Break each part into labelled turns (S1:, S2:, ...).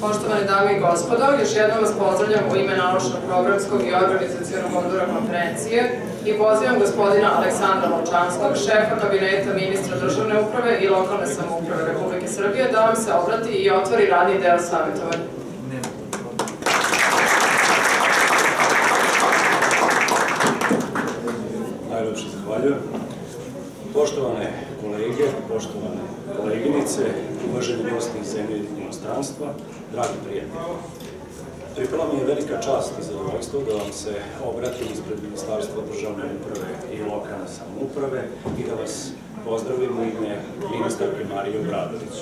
S1: Poštovane dame i gospodo, još jednom vas pozdravljam u ime naučno-programskog i organizacionog odbora konferencije i pozivam gospodina Aleksandra Molčanskog, šefa kabineta ministra državne uprave i lokalne samouprave Republike Srbije, da vam se obrati i otvori radni deo savjetovanja.
S2: Najlepše zahvaljujem. Poštovane kolege, poštovane koleginice, uvaženi gosti iz zemlje i inostranstva, dragi prijatelji. Pripala mi je velika čast i zadovoljstvo da vam se obratim ispred Ministarstva državne uprave i lokalne samouprave i da vas pozdravim u ime ministarke Marije Obradović.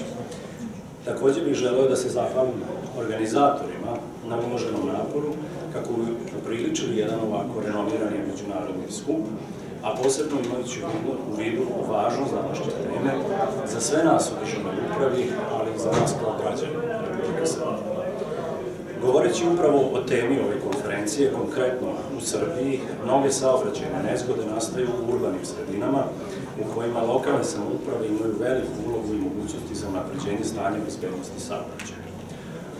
S2: Također bih želeo da se zahvalim organizatorima na uloženom naporu kako bi upriličili jedan ovako renomirani međunarodni skup, a posebno imajući u vidu važnost današnje teme za sve nas u državnoj upravi, ali i za nas kao građani Republike Srbije. Govoreći upravo o temi ove konferencije, konkretno u Srbiji, mnoge saobraćajne nezgode nastaju u urbanim sredinama u kojima lokalne samouprave imaju veliku ulogu i mogućnosti za unapređenje stanja bezbednosti saobraćaja.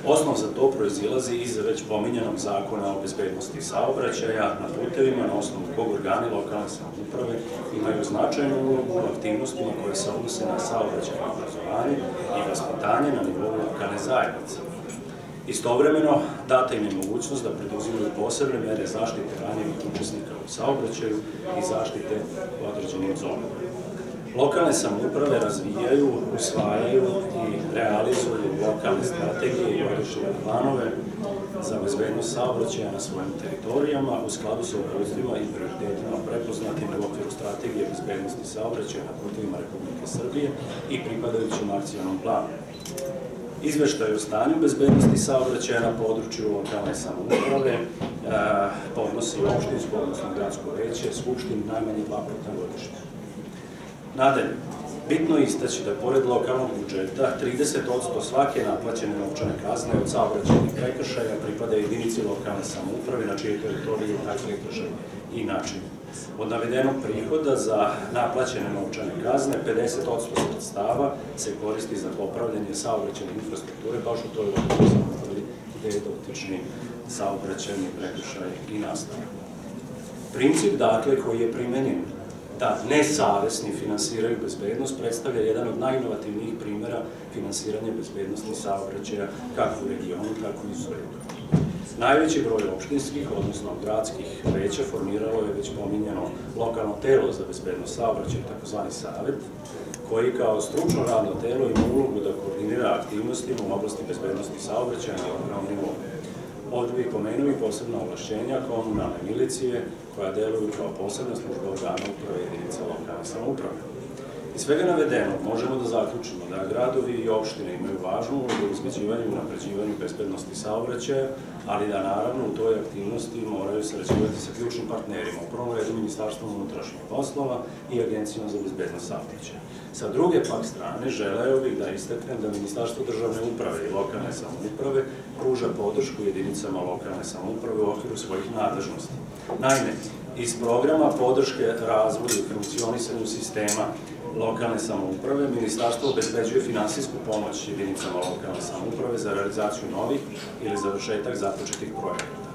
S2: Osnov za to proizilazi iz već pominjanog zakona o bezbednosti saobraćaja na putevima, na osnovu kog organi lokalne samouprave imaju značajnu ulogu u aktivnostima koje se odnose na saobraćajno obrazovanje i vaspitanje na nivou lokalne zajednice. Istovremeno, data im je mogućnost da preduzimaju posebne mere zaštite ranjivih učesnika u saobraćaju i zaštite u određenim zonama. Lokalne samouprave razvijaju, usvajaju i realizuju lokalne strategije i godišnje planove za bezbednost saobraćaja na svojim teritorijama u skladu sa uputstvima i prioritetima prepoznatim u okviru strategije bezbednosti saobraćaja na putevima Republike Srbije i pripadajućim akcionom planu. Izveštaj o stanju bezbednosti saobraćaja na području lokalne samouprave podnosi opštinsko, odnosno gradsko veće, skupštini najmanje 2 puta godišnje. Nadalje, bitno je istaći da pored lokalnog budžeta 30% svake naplaćene novčane kazne od saobraćajnih prekršaja pripada jedinici lokalne samouprave na čijoj teritoriji je taj prekršaj i način. Od navedenog prihoda za naplaćene novčane kazne 50% sredstava se koristi za popravljanje saobraćajne infrastrukture baš u toj lokalnoj samoupravi gde je dotični saobraćajni prekršaj i nastao. Princip, dakle, koji je primenjen da nesavesni finansiraju bezbednost predstavlja jedan od najinovativnijih primjera finansiranja bezbednosti saobraćaja kako u regionu, tako i u svetu. Najveći broj opštinskih, odnosno gradskih veća formiralo je već pominjano lokalno telo za bezbednost saobraćaja, takozvani savet, koji kao stručno radno telo ima ulogu da koordinira aktivnostima u oblasti bezbednosti saobraćaja na lokalnom nivou. Ovdje bih pomenuo i posebna ovlašćenja komunalne milicije koja deluju kao posebna služba organa uprave jedinica lokalne samouprave. Iz svega navedenog možemo da zaključimo da gradovi i opštine imaju važnu ulogu u izbeđivanju i unapređivanju bezbednosti saobraćaja, ali da naravno u toj aktivnosti moraju sarađivati sa ključnim partnerima, u prvom redu Ministarstvom unutrašnjih poslova i Agencijom za bezbednost saobraćaja. Sa druge pak strane, želeo bih da istaknem da Ministarstvo državne uprave i lokalne samouprave pruža podršku jedinicama lokalne samouprave u okviru svojih nadležnosti. Naime, iz programa podrške razvoju i funkcionisanju sistema lokalne samouprave, Ministarstvo obezbeđuje finansijsku pomoć jedinicama lokalne samouprave za realizaciju novih ili završetak započetih projekata.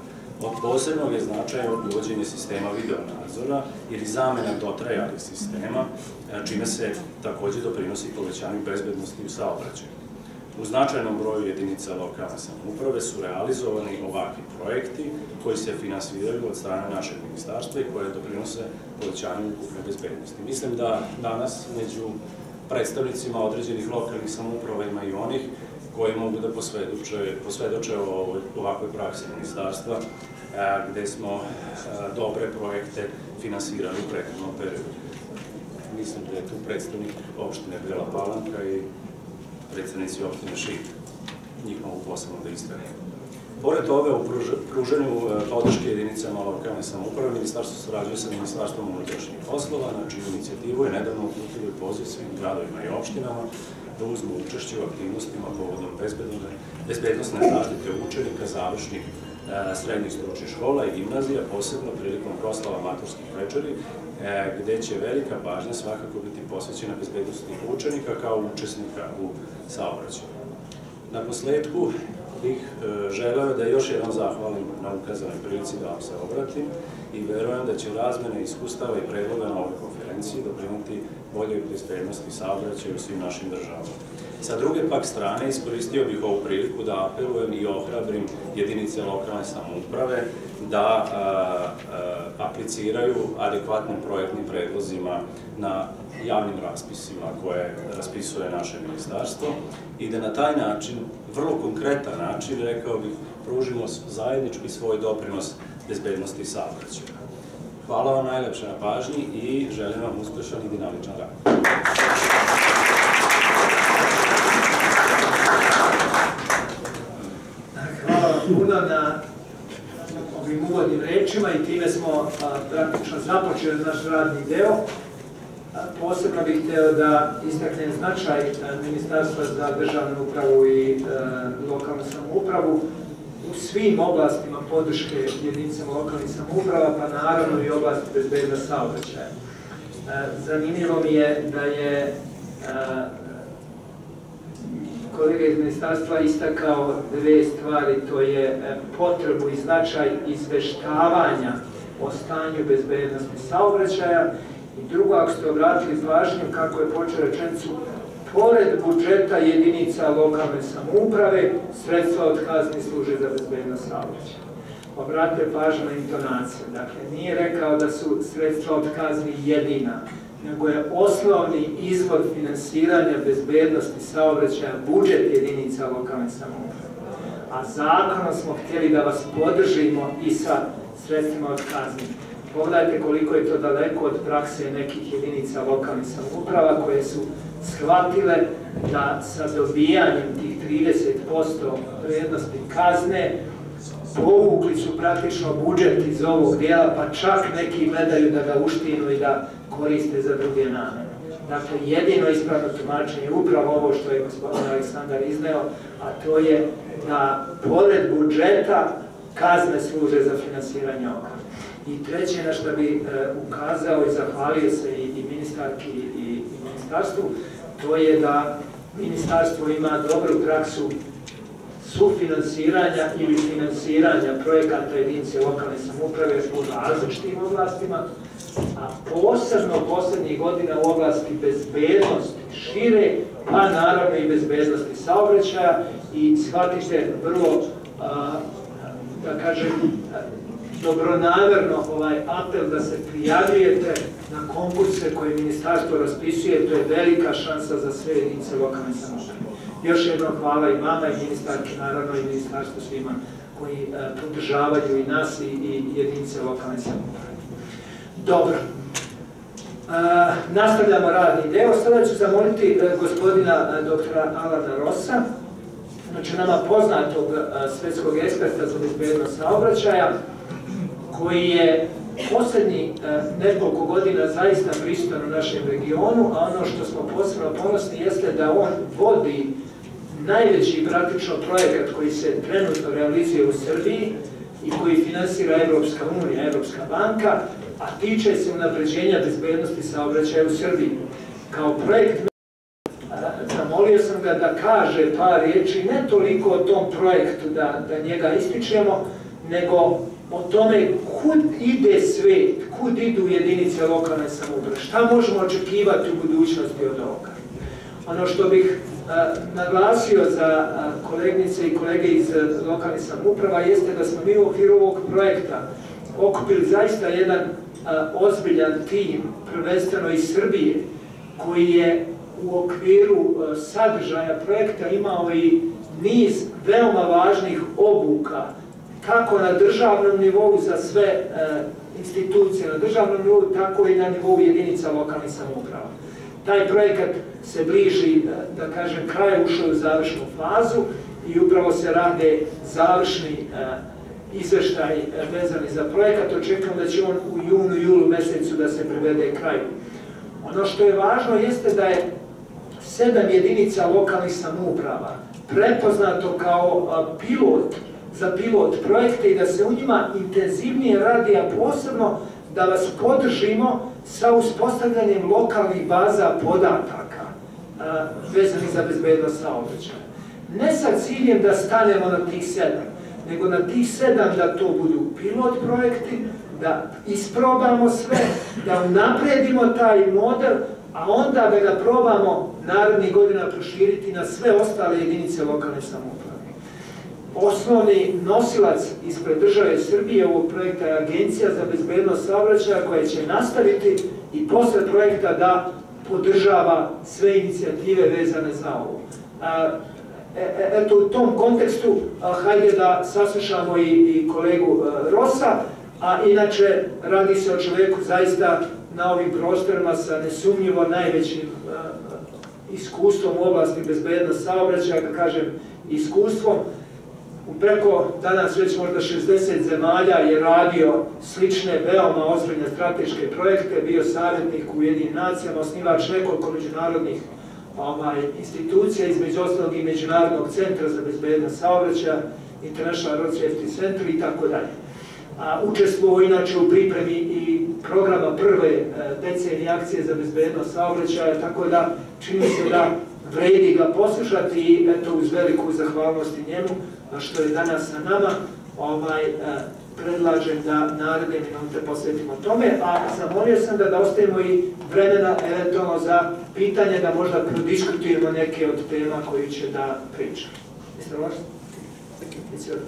S2: Od posebnog je značaja uvođenje sistema videonadzora ili zamena dotrajalih sistema, čime se također doprinosi povećanju bezbednosti u saobraćaju. U značajnom broju jedinica lokalne samouprave su realizovani ovakvi projekti koji se finansiraju od strane našeg ministarstva i koje doprinose povećanju ukupne bezbednosti. Mislim da danas među predstavnicima određenih lokalnih samouprava ima i onih koji mogu da posvedoče o ovakvoj praksi ministarstva gde smo dobre projekte finansirali u prethodnom periodu. Mislim da je tu predstavnik opštine Bela Palanka i predstavnici opštine Šid. Njih mogu posebno da istaknem. Pored toga, u pružanju podrške jedinicama lokalne samouprave, ministarstvo sarađuje sa Ministarstvom unutrašnjih poslova, na čiju inicijativu je nedavno uputilo i poziv svim gradovima i opštinama da uzmu učešće u aktivnostima povodom bezbednosne zaštite učenika završnih srednjih stručnih škola i gimnazija, posebno prilikom proslava maturskih večeri, gde će velika pažnja svakako biti posvećena bezbednosti učenika kao učesnika u saobraćaju. Na posledku, bih želeo da još jednom zahvalim na ukazanoj prilici da vam se obratim i verujem da će razmene iskustava i predloga na ovoj konferenciji doprineti boljoj bezbednosti saobraćaja u svim našim državama. Sa druge pak strane, iskoristio bih ovu priliku da apelujem i ohrabrim jedinice lokalne samouprave da apliciraju adekvatnim projektnim predlozima na javnim raspisima koje raspisuje naše ministarstvo i da na taj način, vrlo konkretan način, rekao bih, pružimo zajednički svoj doprinos bezbednosti saobraćaja. Hvala vam najlepše na pažnji i želim vam uspešan i dinamičan rad.
S3: Hvala vam puno na ovim uvodnim rečima i time smo praktično započeli naš radni deo. Posebno bih hteo da istaknem značaj Ministarstva za državnu upravu i lokalnu samoupravu u svim oblastima podrške jedinicama lokalnih samouprava, pa naravno i oblasti bezbednosti saobraćaja. Zanimljivo mi je da je kolega iz ministarstva istakao dve stvari, to je potrebu i značaj izveštavanja o stanju bezbednosti saobraćaja i drugo, ako ste obratili pažnju, kako je počeo rečenicu, pored budžeta jedinica lokalne samouprave, sredstva od kazni služe za bezbednost saobraćaja. Obratite pažnju na intonaciju, dakle, nije rekao da su sredstva od kazni jedina, nego je osnovni izvor finansiranja bezbednosti saobraćaja budžet jedinica lokalne samouprave. A zakonom smo htjeli da vas podržimo i sa sredstvima od kazni. Pogledajte koliko je to daleko od prakse nekih jedinica lokalnih samouprava koje su shvatile da sa dobijanjem tih 30% vrijednosti kazne povukli su praktično budžet iz ovog dijela, pa čak neki gledaju da ga uštinu i da koriste za druge namene. Dakle, jedino ispravno tumačenje je upravo ovo što je gospodin Aleksandar izneo, a to je da pored budžeta kazne služe za finansiranje ovoga. I treće na što bi ukazao i zahvalio se i ministarki i ministarstvu, to je da ministarstvo ima dobru praksu sufinansiranja ili finansiranja projekata jedinice lokalne samouprave u različitim oblastima, a posebno poslednjih godina u oblasti bezbednosti šire, pa naravno i bezbednosti saobraćaja i shvatite vrlo, da kažem, dobronamerno ovaj apel da se prijavljujete na konkurse koje ministarstvo raspisuje, to je velika šansa za sve jedinice lokalne samouprave. Još jednom hvala i vama i ministarki, naravno i ministarstvu svima koji podržavaju i nas i jedinice lokalne samouprave. Dobro. Nastavljamo radni deo. Sada ću zamoliti gospodina doktora Alana Rosa, znači nama poznatog svetskog eksperta za bezbednost saobraćaja, koji je poslednjih nekoliko godina zaista prisutan u našem regionu, a ono što smo posebno ponosni jeste da on vodi najveći praktično projekat koji se trenutno realizuje u Srbiji i koji finansira Evropska unija, Evropska banka, a tiče se unapređenja bezbednosti saobraćaja u Srbiji. Kao projekt zamolio sam ga da kaže par riječi, ne toliko o tom projektu da njega ističemo, nego o tome kud ide svet, kud idu jedinice lokalne samouprave, šta možemo očekivati u budućnosti od ovoga. Ono što bih naglasio za kolegnice i kolege iz lokalnih samouprava jeste da smo mi u okviru ovog projekta okupili zaista jedan ozbiljan tim, prvenstveno iz Srbije, koji je u okviru sadržaja projekta imao i niz veoma važnih obuka, kako na državnom nivou za sve institucije na državnom nivou, tako i na nivou jedinica lokalnih samouprava. Taj projekat se bliži, da kažem, kraju, ušao u završnu fazu i upravo se rade završni izveštaj vezani za projekat. Očekujem da će on u junu, julu mesecu da se privede kraju. Ono što je važno jeste da je 7 jedinica lokalnih samouprava prepoznato kao za pilot projekte i da se u njima intenzivnije radi, a posebno da vas podržimo sa uspostavljanjem lokalnih baza podataka vezanih za bezbednost saobraćaja. ne sa ciljem da stanemo na tih 7, nego na tih 7 da to budu pilot projekti, da isprobamo sve, da unapredimo taj model, a onda da ga probamo narednih godina proširiti na sve ostale jedinice lokalne samouprave. Osnovni nosilac ispred države Srbije ovog projekta je Agencija za bezbednost saobraćaja, koja će nastaviti i posle projekta da podržava sve inicijative vezane za ovo. Eto, u tom kontekstu hajde da saslušamo i kolegu Rosa, a inače radi se o čoveku zaista na ovim prostorima sa nesumnjivo najvećim iskustvom u oblasti bezbednosti saobraćaja, da kažem iskustvom. Preko danas već možda 60 zemalja je radio slične, veoma ozbiljne strateške projekte, bio savjetnik u Ujedinjenim nacijama, osnivač nekoliko međunarodnih institucija, između ostalog i Međunarodnog centra za bezbednost saobraćaja, International Road Safety Center i tako dalje. Učestvovao inače u pripremi i programa prve decenije akcije za bezbednost saobraćaja, tako da čini se da vredi ga poslušati i eto, uz veliku zahvalnost i njemu što je danas sa nama, predlažem da naredne minute posvetimo tome, a zamolio sam da ostavimo i vremena eventualno za pitanje, da možda prodiskutujemo neke od tema koji će da pričamo. Mr. Lars? It's your...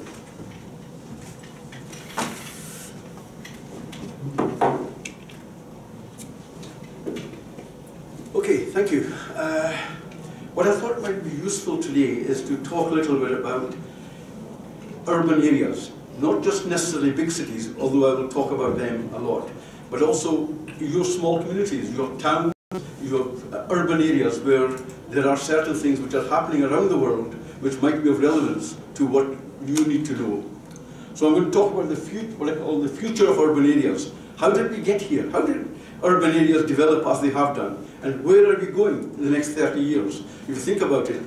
S4: Okay, thank you. What I thought might be useful today is to talk a little bit about urban areas, not just necessarily big cities, although I will talk about them a lot, but also your small communities, your towns, your urban areas where there are certain things which are happening around the world which might be of relevance to what you need to know. So I'm going to talk about the future, what I call the future of urban areas. How did we get here? How did urban areas develop as they have done? And where are we going in the next 30 years? If you think about it,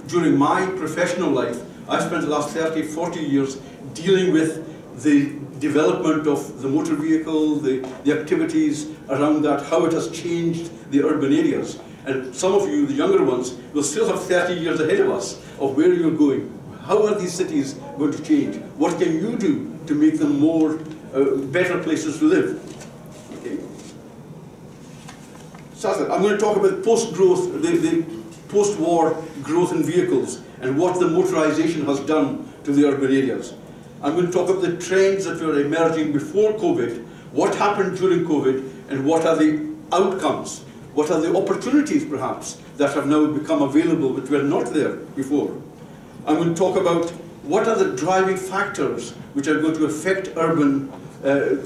S4: during my professional life, I spent the last 30, 40 years dealing with the development of the motor vehicle, the activities around that, how it has changed the urban areas. And some of you, the younger ones, will still have 30 years ahead of us of where you're going. How are these cities going to change? What can you do to make them more, better places to live? Okay. So I'm going to talk about post-growth, the post-war growth in vehicles and what the motorization has done to the urban areas. I'm going to talk about the trends that were emerging before COVID, what happened during COVID, and what are the outcomes, what are the opportunities perhaps that have now become available which were not there before. I'm going to talk about what are the driving factors which are going to affect urban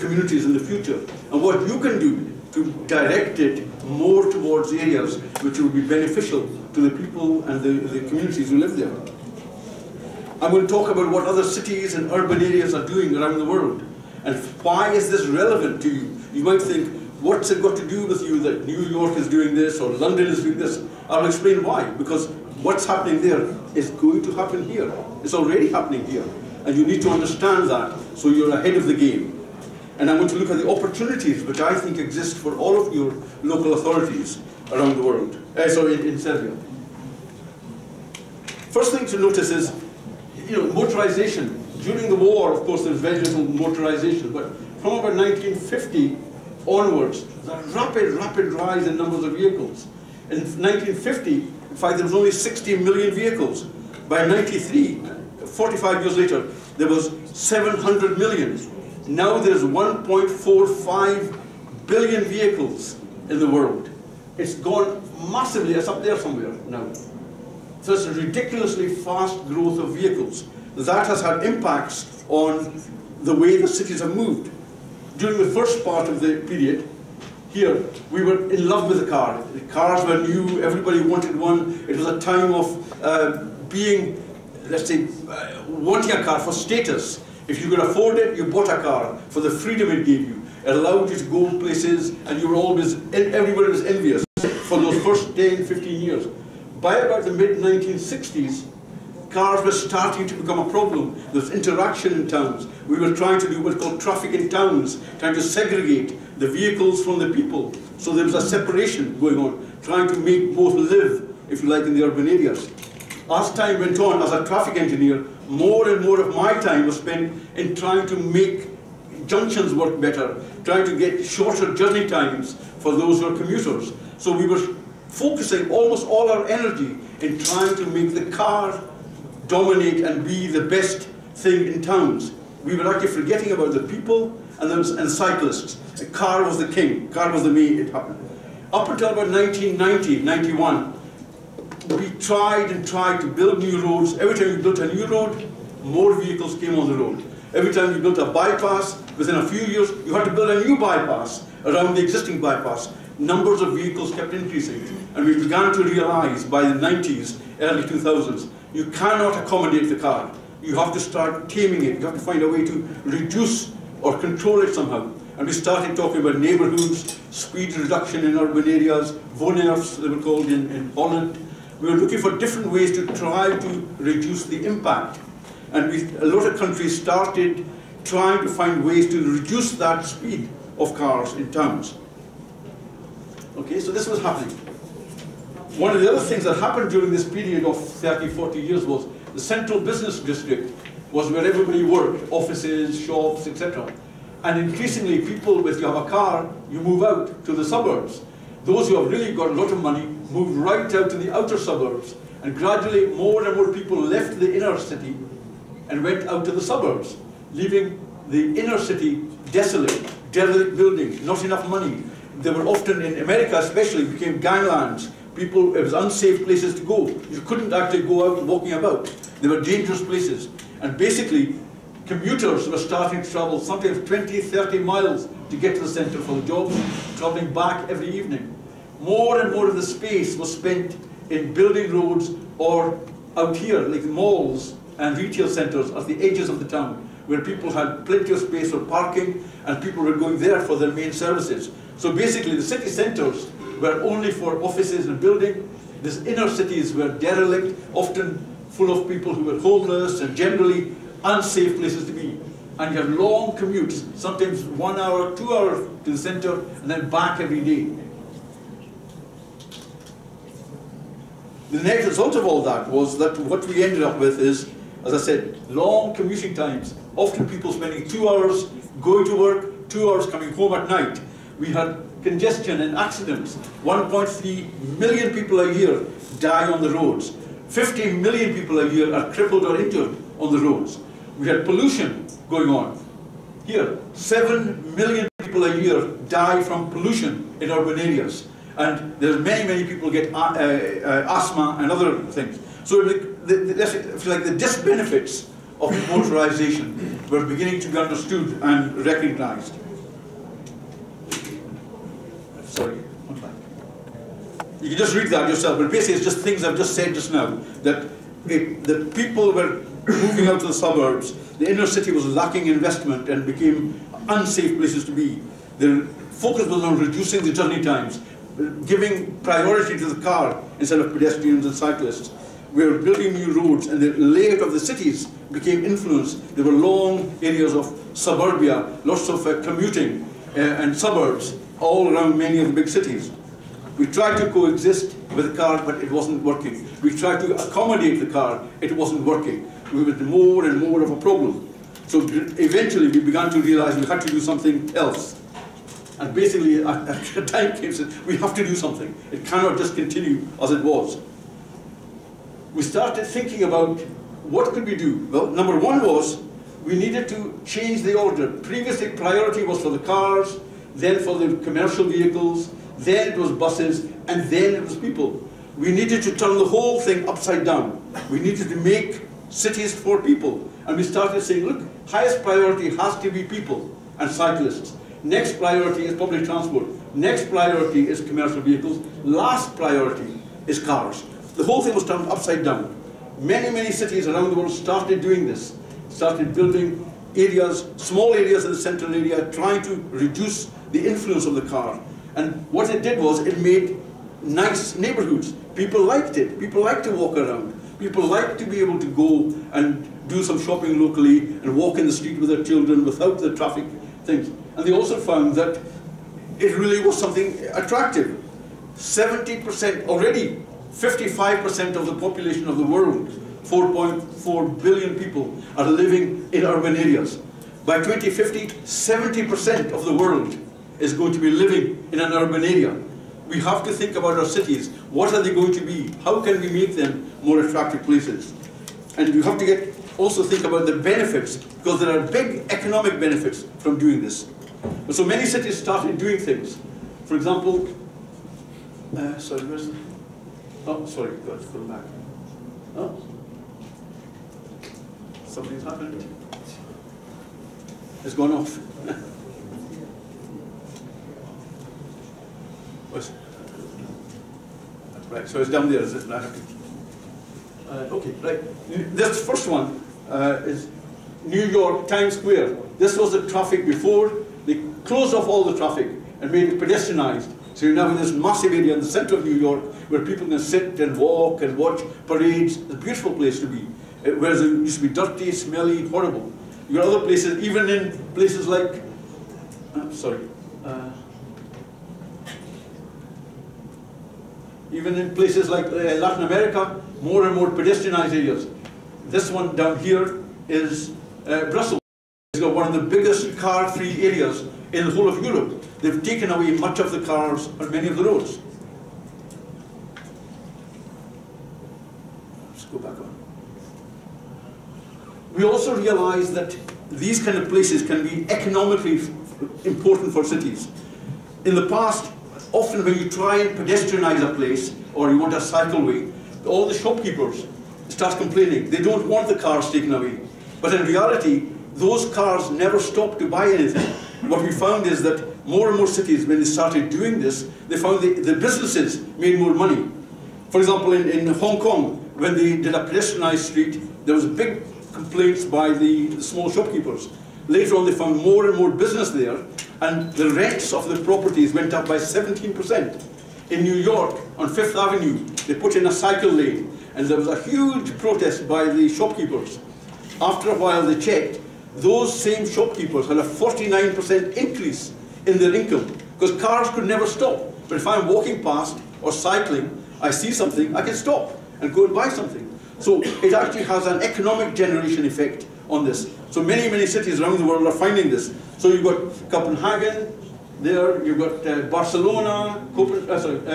S4: communities in the future, and what you can do to direct it more towards areas which will be beneficial to the people and the communities who live there. I'm going to talk about what other cities and urban areas are doing around the world, and why is this relevant to you. You might think, what's it got to do with you that New York is doing this or London is doing this? I'll explain why, because what's happening there is going to happen here. It's already happening here, and you need to understand that so you're ahead of the game. And I'm going to look at the opportunities which I think exist for all of your local authorities around the world, in Serbia. First thing to notice is, motorization. During the war, of course, there was very little motorization, but from about 1950 onwards, there's a rapid rise in numbers of vehicles. In 1950, in fact, there was only 60 million vehicles. By 93, 45 years later, there was 700 million. Now there's 1.45 billion vehicles in the world. It's gone massively, it's up there somewhere now. So it's a ridiculously fast growth of vehicles. That has had impacts on the way the cities have moved. During the first part of the period, here, we were in love with the car. The cars were new, everybody wanted one. It was a time of being, let's say, wanting a car for status. If you could afford it, you bought a car for the freedom it gave you. It allowed you to go places, and you were always, everybody was envious for those first 10, 15 years. By about the mid-1960s, cars were starting to become a problem. There was interaction in towns. We were trying to do what's called traffic in towns, trying to segregate the vehicles from the people. So there was a separation going on, trying to make both live, if you like, in the urban areas. as time went on, as a traffic engineer, more and more of my time was spent in trying to make junctions work better, trying to get shorter journey times for those who are commuters. So we were focusing almost all our energy in trying to make the car dominate and be the best thing in towns. We were actually forgetting about the people and cyclists. The car was the king, car was the way it happened. Up until about 1990, 91, we tried and tried to build new roads. Every time we built a new road, more vehicles came on the road. Every time we built a bypass, within a few years, you had to build a new bypass around the existing bypass. Numbers of vehicles kept increasing. And we began to realize by the 90s, early 2000s, you cannot accommodate the car. You have to start taming it. You have to find a way to reduce or control it somehow. And we started talking about neighborhoods, speed reduction in urban areas, wooners, they were called in Holland. We were looking for different ways to try to reduce the impact. And a lot of countries started trying to find ways to reduce that speed of cars in towns. Okay, so this was happening. One of the other things that happened during this period of 30, 40 years was the central business district was where everybody worked, offices, shops, etc. And increasingly people, if you have a car, you move out to the suburbs. Those who have really got a lot of money moved right out to the outer suburbs, and gradually more and more people left the inner city and went out to the suburbs, leaving the inner city desolate, derelict buildings, not enough money. They were often, in America especially, became ganglands. People, it was unsafe places to go. You couldn't actually go out walking about. They were dangerous places. And basically, commuters were starting to travel sometimes 20, 30 miles to get to the center for the jobs, traveling back every evening. More and more of the space was spent in building roads or out here, like malls and retail centers at the edges of the town, where people had plenty of space for parking and people were going there for their main services. So basically the city centers were only for offices and building. These inner cities were derelict, often full of people who were homeless and generally unsafe places to be. And you had long commutes, sometimes 1 hour, 2 hours to the center and then back every day. The net result of all that was that what we ended up with is, as I said, long commuting times. Often people spending 2 hours going to work, 2 hours coming home at night. We had congestion and accidents. 1.3 million people a year die on the roads. 50 million people a year are crippled or injured on the roads. We had pollution going on. Here, 7 million people a year die from pollution in urban areas. And there's many people get asthma and other things. So like the disbenefits of motorization were beginning to be understood and recognized. Sorry, one back. You can just read that yourself, but basically it's just things I've just said just now, that the people were moving out to the suburbs, the inner city was lacking investment and became unsafe places to be. The focus was on reducing the journey times, giving priority to the car instead of pedestrians and cyclists. We were building new roads and the layout of the cities became influenced. There were long areas of suburbia, lots of commuting and suburbs all around many of the big cities. We tried to coexist with the car, but it wasn't working. We tried to accommodate the car, it wasn't working. We were more and more of a problem. So eventually we began to realize we had to do something else. And basically a time came and said, we have to do something. It cannot just continue as it was. We started thinking about what could we do? Well, number one was we needed to change the order. Previously priority was for the cars, then for the commercial vehicles, then it was buses, and then it was people. We needed to turn the whole thing upside down. We needed to make cities for people. And we started saying, look, highest priority has to be people and cyclists. Next priority is public transport. Next priority is commercial vehicles. Last priority is cars. The whole thing was turned upside down. Many cities around the world started doing this. Started building areas, small areas in the central area, trying to reduce the influence of the car. And what it did was it made nice neighborhoods. People liked it. People liked to walk around. People liked to be able to go and do some shopping locally and walk in the street with their children without the traffic things. And they also found that it really was something attractive. 70% already 55% of the population of the world, 4.4 billion people, are living in urban areas. By 2050, 70% of the world is going to be living in an urban area. We have to think about our cities. What are they going to be? How can we make them more attractive places? And you have to also think about the benefits, because there are big economic benefits from doing this. So many cities started doing things. For example, sorry, where's the... Oh, sorry, got to go back. Oh, something's happened. It's gone off. Right, so it's down there, is it? Okay, right. This first one is New York, Times Square. This was the traffic before. They closed off all the traffic and made it pedestrianized. So you're now in this massive area in the center of New York where people can sit and walk and watch parades. It's a beautiful place to be. Whereas it used to be dirty, smelly, horrible. You got other places, even in places like, even in places like Latin America, more and more pedestrianized areas. This one down here is Brussels. It's got one of the biggest car-free areas in the whole of Europe. They've taken away much of the cars on many of the roads. Let's go back on. We also realize that these kind of places can be economically important for cities. In the past, often when you try and pedestrianize a place, or you want a cycleway, all the shopkeepers start complaining. They don't want the cars taken away. But in reality, those cars never stop to buy anything. What we found is that more and more cities, when they started doing this, they found the businesses made more money. For example, in Hong Kong, when they did a pedestrianized street, there was big complaints by the small shopkeepers. Later on, they found more and more business there, and the rents of the properties went up by 17%. In New York, on 5th Avenue, they put in a cycle lane, and there was a huge protest by the shopkeepers. After a while, they checked. Those same shopkeepers had a 49% increase in their income, because cars could never stop. But if I'm walking past or cycling, I see something, I can stop and go and buy something. So it actually has an economic generation effect on this. So many cities around the world are finding this. So you've got Copenhagen there, you've got Barcelona,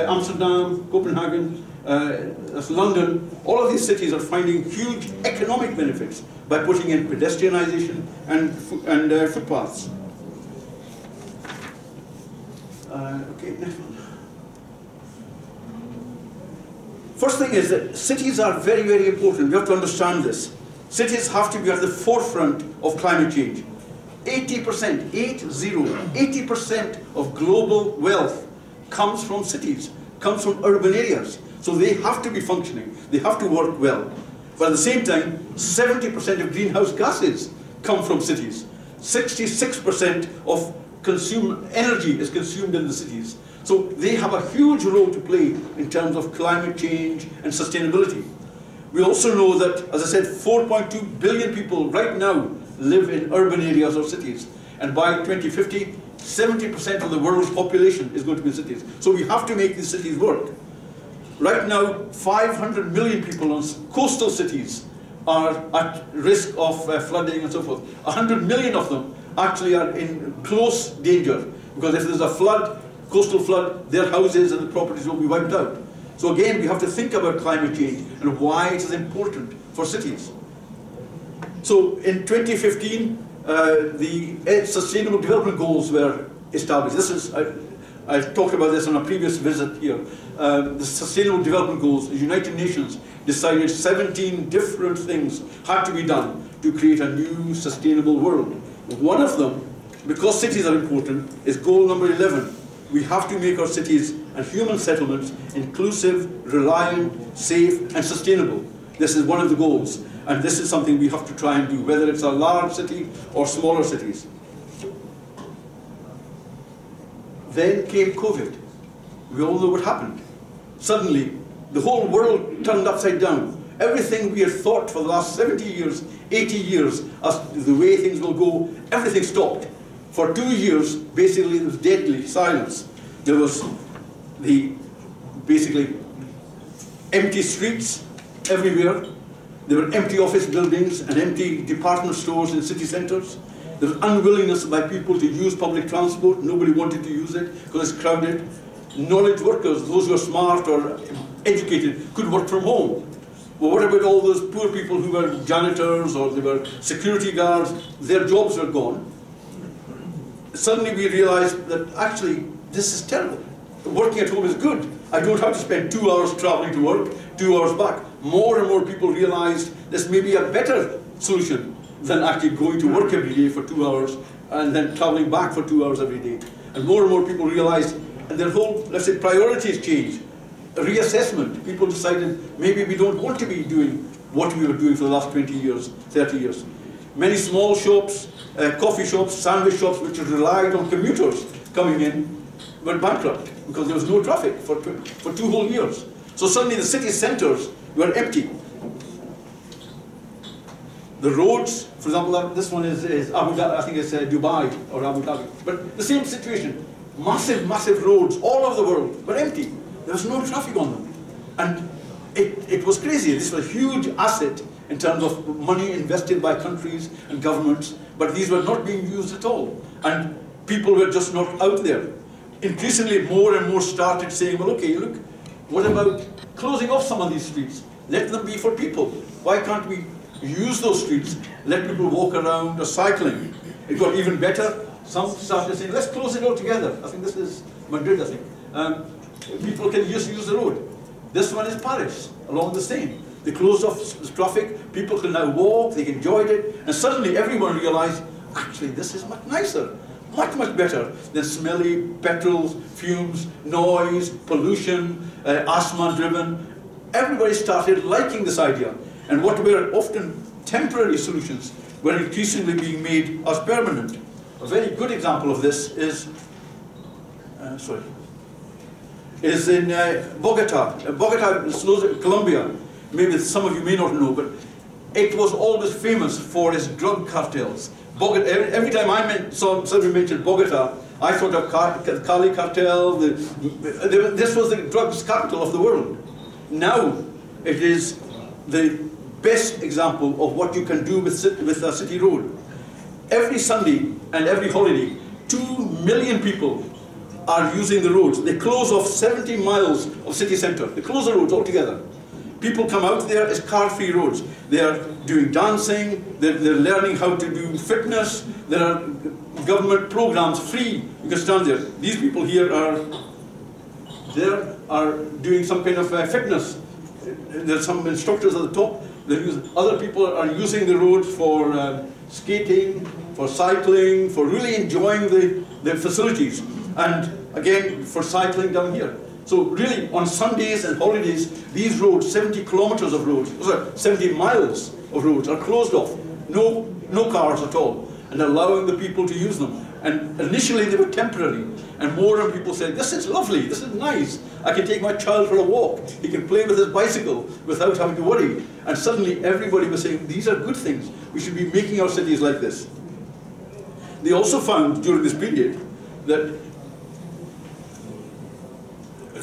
S4: Amsterdam, Copenhagen, that's London. All of these cities are finding huge economic benefits by putting in pedestrianization and footpaths. Okay, next one. First thing is that cities are very, very important. We have to understand this. Cities have to be at the forefront of climate change. 80%, 80% of global wealth comes from cities, comes from urban areas. So they have to be functioning, they have to work well. But at the same time, 70% of greenhouse gases come from cities. 66% of energy is consumed in the cities. So they have a huge role to play in terms of climate change and sustainability. We also know that, as I said, 4.2 billion people right now live in urban areas or cities. And by 2050, 70% of the world's population is going to be in cities. So we have to make these cities work. Right now, 500 million people in coastal cities are at risk of flooding and so forth. 100 million of them actually are in close danger, because if there's a flood, coastal flood, their houses and the properties will be wiped out. So again, we have to think about climate change and why it is important for cities. So in 2015, the Sustainable Development Goals were established. This is, I talked about this on a previous visit here. The Sustainable Development Goals, the United Nations decided 17 different things had to be done to create a new sustainable world. One of them, because cities are important, is goal number 11. We have to make our cities and human settlements inclusive, reliant, safe, and sustainable. This is one of the goals, and this is something we have to try and do, whether it's a large city or smaller cities. Then came COVID. We all know what happened. Suddenly, the whole world turned upside down. Everything we had thought for the last 70 years, 80 years, as the way things will go, everything stopped. For 2 years, basically, there was deadly silence. There was basically, empty streets everywhere. There were empty office buildings and empty department stores in city centres. There was unwillingness by people to use public transport. Nobody wanted to use it because it's crowded. Knowledge workers, those who are smart or educated, could work from home. Well, what about all those poor people who were janitors or they were security guards? Their jobs were gone. Suddenly we realized that actually this is terrible. Working at home is good. I don't have to spend 2 hours traveling to work, 2 hours back. More and more people realized this may be a better solution than actually going to work every day for 2 hours and then traveling back for 2 hours every day. And more people realized, and their whole, let's say, priorities changed. A reassessment. People decided maybe we don't want to be doing what we were doing for the last 20 years, 30 years. Many small shops, coffee shops, sandwich shops, which relied on commuters coming in, went bankrupt because there was no traffic for 2 whole years. So suddenly the city centres were empty. The roads, for example, this one is Abu Dhabi, I think it's Dubai or Abu Dhabi. But the same situation. Massive, massive roads all over the world were empty. There was no traffic on them. And it was crazy. This was a huge asset in terms of money invested by countries and governments, but these were not being used at all. And people were just not out there. Increasingly, more and more started saying, well, okay, look, what about closing off some of these streets? Let them be for people. Why can't we use those streets? Let people walk around or cycling. It got even better. Some started saying, let's close it all together. I think this is Madrid, I think. People can just use the road. This one is Paris, along the Seine. They closed off the traffic, people can now walk, they enjoyed it, and suddenly everyone realized, actually this is much nicer, much, much better than smelly petrol, fumes, noise, pollution, asthma-driven. Everybody started liking this idea, and what were often temporary solutions were increasingly being made as permanent. A very good example of this is, is in Bogota. Bogota, Colombia. Maybe some of you may not know, but it was always famous for its drug cartels. Bogota, every time I saw somebody mention Bogota, I thought of Cali cartel. This was the drugs capital of the world. Now it is the best example of what you can do with a city road. Every Sunday and every holiday, 2 million people are using the roads. They close off 70 miles of city centre. They close the roads altogether. People come out there as car-free roads. They are doing dancing, they're learning how to do fitness. There are government programs free. You can stand there. These people here are doing some kind of fitness. There are some instructors at the top. Other people are using the roads for skating, for cycling, for really enjoying the facilities. And again, for cycling down here. So really, on Sundays and holidays, these roads, 70 kilometers of roads, 70 miles of roads are closed off. No cars at all, and allowing the people to use them. And initially they were temporary, and more people said, this is lovely, this is nice. I can take my child for a walk. He can play with his bicycle without having to worry. And suddenly everybody was saying, these are good things. We should be making our cities like this. They also found during this period that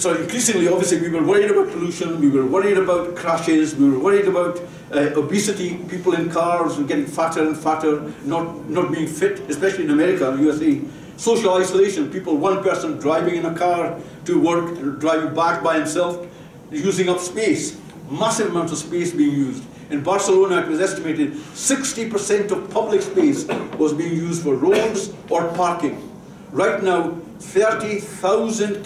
S4: increasingly, obviously, we were worried about pollution, we were worried about crashes, we were worried about obesity, people in cars were getting fatter and fatter, not being fit, especially in America, USA. Social isolation, one person driving in a car to work, and driving back by himself, using up space, massive amounts of space being used. In Barcelona, it was estimated 60% of public space was being used for roads or parking. Right now, 30,000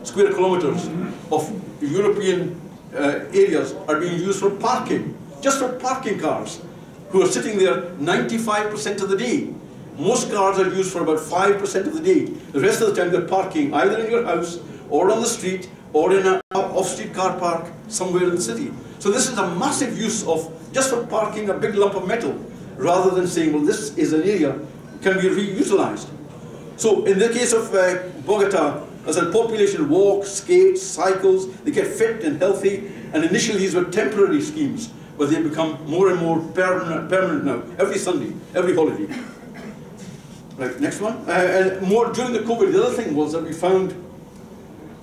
S4: square kilometers of European areas are being used for parking, just for parking cars, who are sitting there 95% of the day. Most cars are used for about 5% of the day. The rest of the time they're parking either in your house, or on the street, or in an off-street car park somewhere in the city. So this is a massive use of, just for parking, a big lump of metal, rather than saying, well, this is an area, can be reutilized. So in the case of Bogota, as a population walks, skates, cycles, they get fit and healthy, and initially these were temporary schemes, but they become more and more permanent now, every Sunday, every holiday. Right, next one. And more during the COVID, the other thing was that we found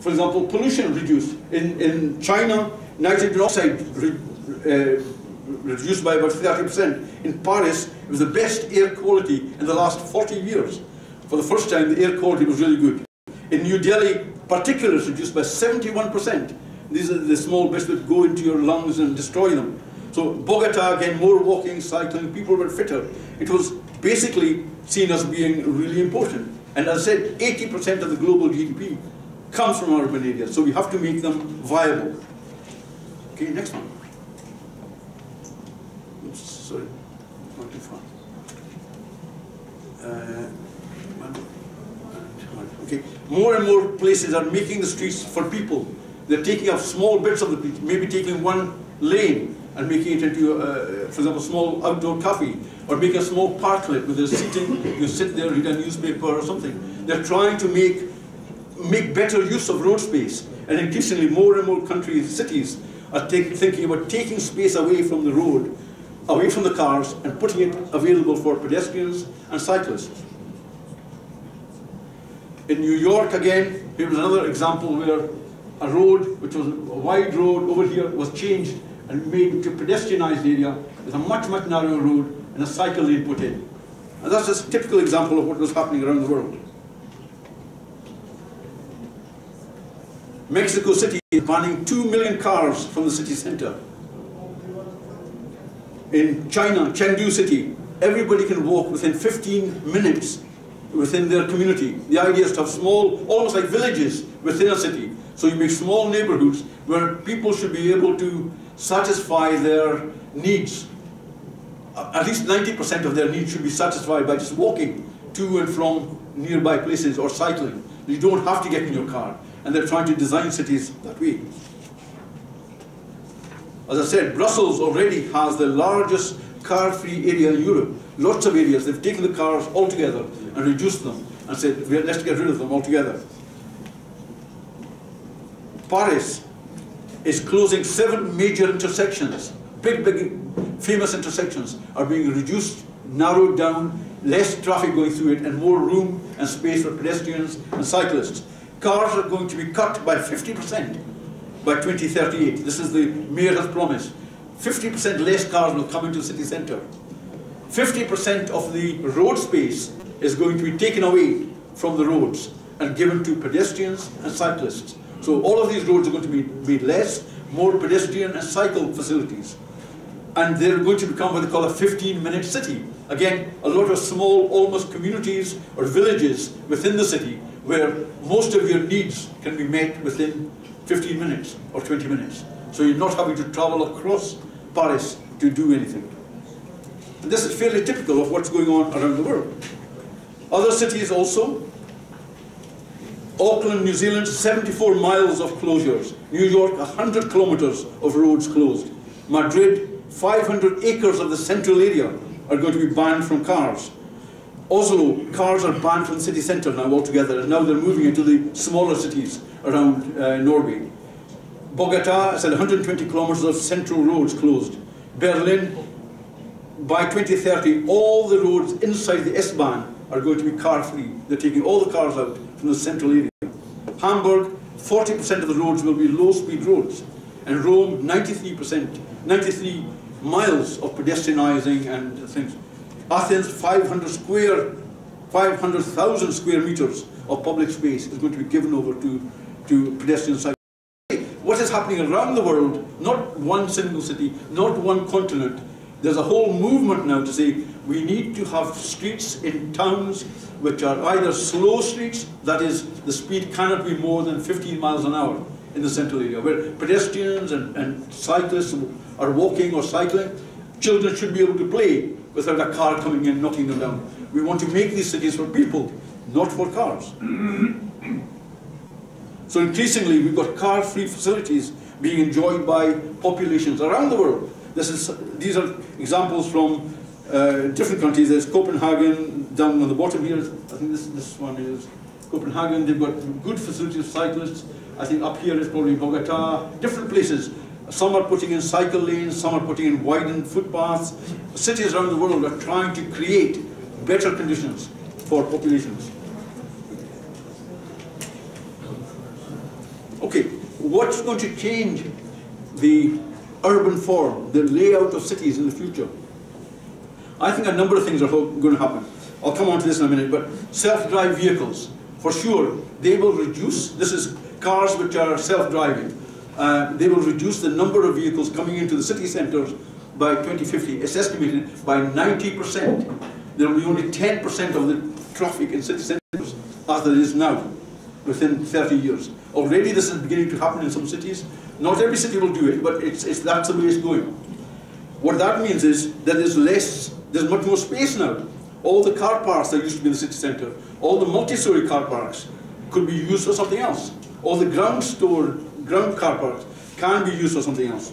S4: For example, pollution reduced. In China, nitrogen oxide reduced by about 30%. In Paris, it was the best air quality in the last 40 years. For the first time, the air quality was really good. In New Delhi, particulates reduced by 71%. These are the small bits that go into your lungs and destroy them. So Bogota, again, more walking, cycling, people were fitter. It was basically seen as being really important. And as I said, 80% of the global GDP comes from urban areas, so we have to make them viable. Okay, next one. Oops, sorry, not too far. Okay, more and more places are making the streets for people. They're taking up small bits of the beach, maybe taking one lane and making it into, for example, a small outdoor cafe, or making a small parklet where they're sitting, you sit there, read a newspaper or something. They're trying to make better use of road space, and increasingly more and more countries, cities, are thinking about taking space away from the road, away from the cars, and putting it available for pedestrians and cyclists. In New York, again, here was another example where a road, which was a wide road over here, was changed and made into a pedestrianised area with a much, much narrower road and a cycle lane put in. And that's just a typical example of what was happening around the world. Mexico City is banning 2 million cars from the city centre. In China, Chengdu City, everybody can walk within 15 minutes within their community. The idea is to have small, almost like villages within a city. So you make small neighbourhoods where people should be able to satisfy their needs. At least 90% of their needs should be satisfied by just walking to and from nearby places or cycling. You don't have to get in your car. And they're trying to design cities that way. As I said, Brussels already has the largest car-free area in Europe. Lots of areas, they've taken the cars altogether and reduced them and said, let's get rid of them altogether. Paris is closing 7 major intersections. Big, famous intersections are being reduced, narrowed down, less traffic going through it, and more room and space for pedestrians and cyclists. Cars are going to be cut by 50% by 2038. This is the mayor has promised. 50% less cars will come into the city centre. 50% of the road space is going to be taken away from the roads and given to pedestrians and cyclists. So all of these roads are going to be made less, more pedestrian and cycle facilities. And they're going to become what they call a 15-minute city. Again, a lot of small, almost communities or villages within the city where most of your needs can be met within 15 minutes or 20 minutes. So you're not having to travel across Paris to do anything. And this is fairly typical of what's going on around the world. Other cities also. Auckland, New Zealand, 74 miles of closures. New York, 100 kilometers of roads closed. Madrid, 500 acres of the central area are going to be banned from cars. Oslo, cars are banned from the city centre now altogether, and now they're moving into the smaller cities around Norway. Bogota, I said 120 kilometers of central roads closed. Berlin, by 2030, all the roads inside the S-Bahn are going to be car-free. They're taking all the cars out from the central area. Hamburg, 40% of the roads will be low-speed roads. And Rome, 93 miles of pedestrianising and things. Athens, 500,000 square meters of public space is going to be given over to pedestrian cycling. What is happening around the world, not one single city, not one continent, there's a whole movement now to say we need to have streets in towns which are either slow streets, that is, the speed cannot be more than 15 miles an hour in the central area, where pedestrians and cyclists are walking or cycling. Children should be able to play without a car coming in knocking them down. We want to make these cities for people, not for cars. So increasingly we've got car-free facilities being enjoyed by populations around the world. These are examples from different countries. There's Copenhagen down on the bottom here. I think this one is Copenhagen. They've got good facilities for cyclists. I think up here is probably Bogota, different places. Some are putting in cycle lanes, some are putting in widened footpaths. Cities around the world are trying to create better conditions for populations. What's going to change the urban form, the layout of cities in the future? I think a number of things are going to happen. I'll come on to this in a minute, but self-drive vehicles, for sure, they will reduce, this is cars which are self-driving, they will reduce the number of vehicles coming into the city centres by 2050. It's estimated by 90%. There will be only 10% of the traffic in city centres as there is now, within 30 years. Already this is beginning to happen in some cities. Not every city will do it, but that's the way it's going. What that means is that there's much more space now. All the car parks that used to be in the city centre, all the multi-storey car parks could be used for something else. All the ground car parks can be used for something else.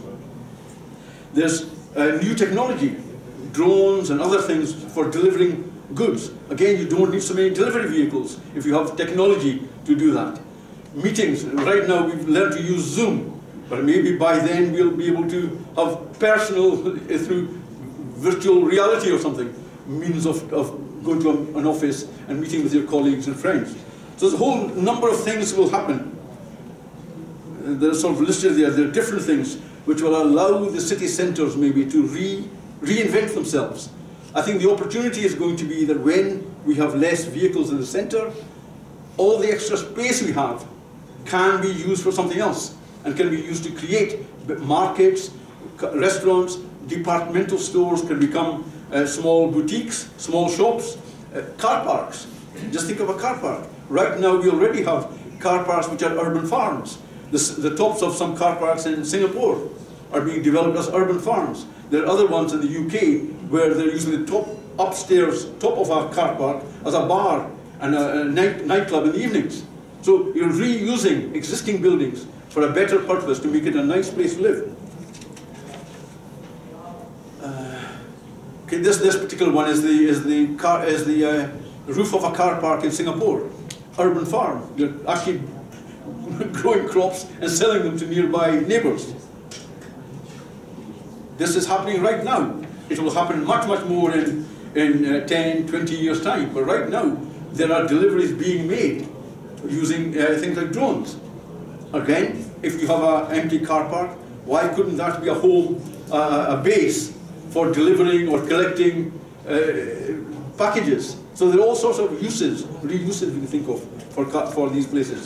S4: There's new technology, drones and other things for delivering goods. Again, you don't need so many delivery vehicles if you have technology to do that. Meetings, right now we've learned to use Zoom, but maybe by then we'll be able to have personal, through virtual reality or something, means of going to an office and meeting with your colleagues and friends. So there's a whole number of things will happen. They're sort of listed there. There are different things which will allow the city centres maybe to reinvent themselves. I think the opportunity is going to be that when we have less vehicles in the centre, all the extra space we have can be used for something else and can be used to create markets, restaurants, departmental stores can become small boutiques, small shops, car parks. Just think of a car park. Right now we already have car parks which are urban farms. The tops of some car parks in Singapore are being developed as urban farms. There are other ones in the UK where they're using the top of a car park as a bar and a nightclub in the evenings. So you're reusing existing buildings for a better purpose to make it a nice place to live. Okay, this particular one is the roof of a car park in Singapore, urban farm. You're actually growing crops and selling them to nearby neighbours. This is happening right now. It will happen much more in 10, 20 years' time. But right now, there are deliveries being made using things like drones. Again, if you have an empty car park, why couldn't that be a home, a base for delivering or collecting packages? So there are all sorts of reuses we can think of for these places.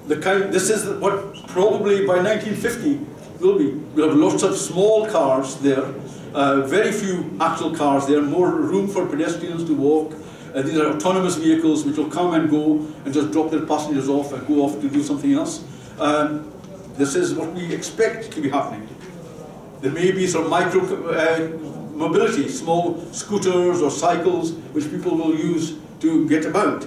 S4: This is what probably by 1950 will be. We'll have lots of small cars there, very few actual cars there, more room for pedestrians to walk. These are autonomous vehicles which will come and go and just drop their passengers off and go off to do something else. This is what we expect to be happening. There may be some micro mobility, small scooters or cycles which people will use to get about.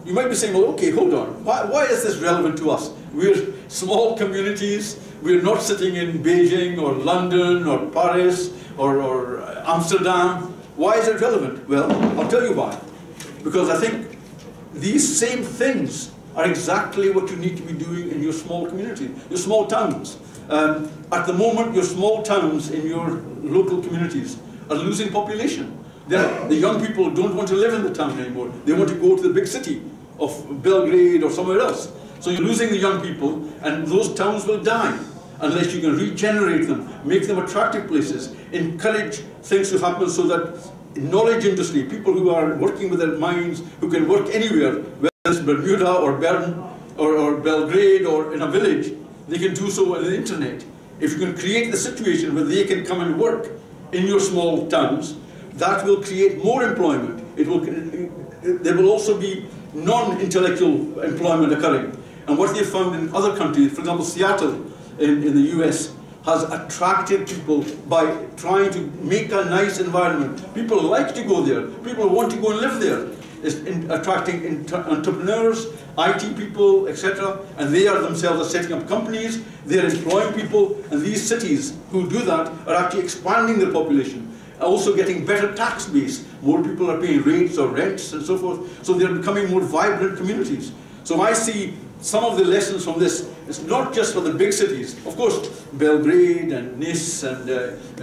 S4: You might be saying, well, okay, hold on. Why is this relevant to us? We're small communities. We're not sitting in Beijing or London or Paris or Amsterdam. Why is it relevant? Well, I'll tell you why. Because I think these same things are exactly what you need to be doing in your small community, your small towns. At the moment, your small towns in your local communities are losing population. The young people don't want to live in the town anymore. They want to go to the big city of Belgrade or somewhere else. So you're losing the young people, and those towns will die unless you can regenerate them, make them attractive places, encourage things to happen so that knowledge industry, people who are working with their minds, who can work anywhere, whether it's Bermuda or Bern or Belgrade or in a village, they can do so on the internet. If you can create the situation where they can come and work in your small towns, that will create more employment. There will also be non-intellectual employment occurring. And what they've found in other countries, for example, Seattle in the US, has attracted people by trying to make a nice environment. People like to go there. People want to go and live there. It's attracting entrepreneurs, IT people, etc. And they are themselves setting up companies. They're employing people. And these cities who do that are actually expanding their population. Also getting better tax base. More people are paying rates or rents and so forth. So they're becoming more vibrant communities. So I see some of the lessons from this. It's not just for the big cities. Of course, Belgrade and Nice and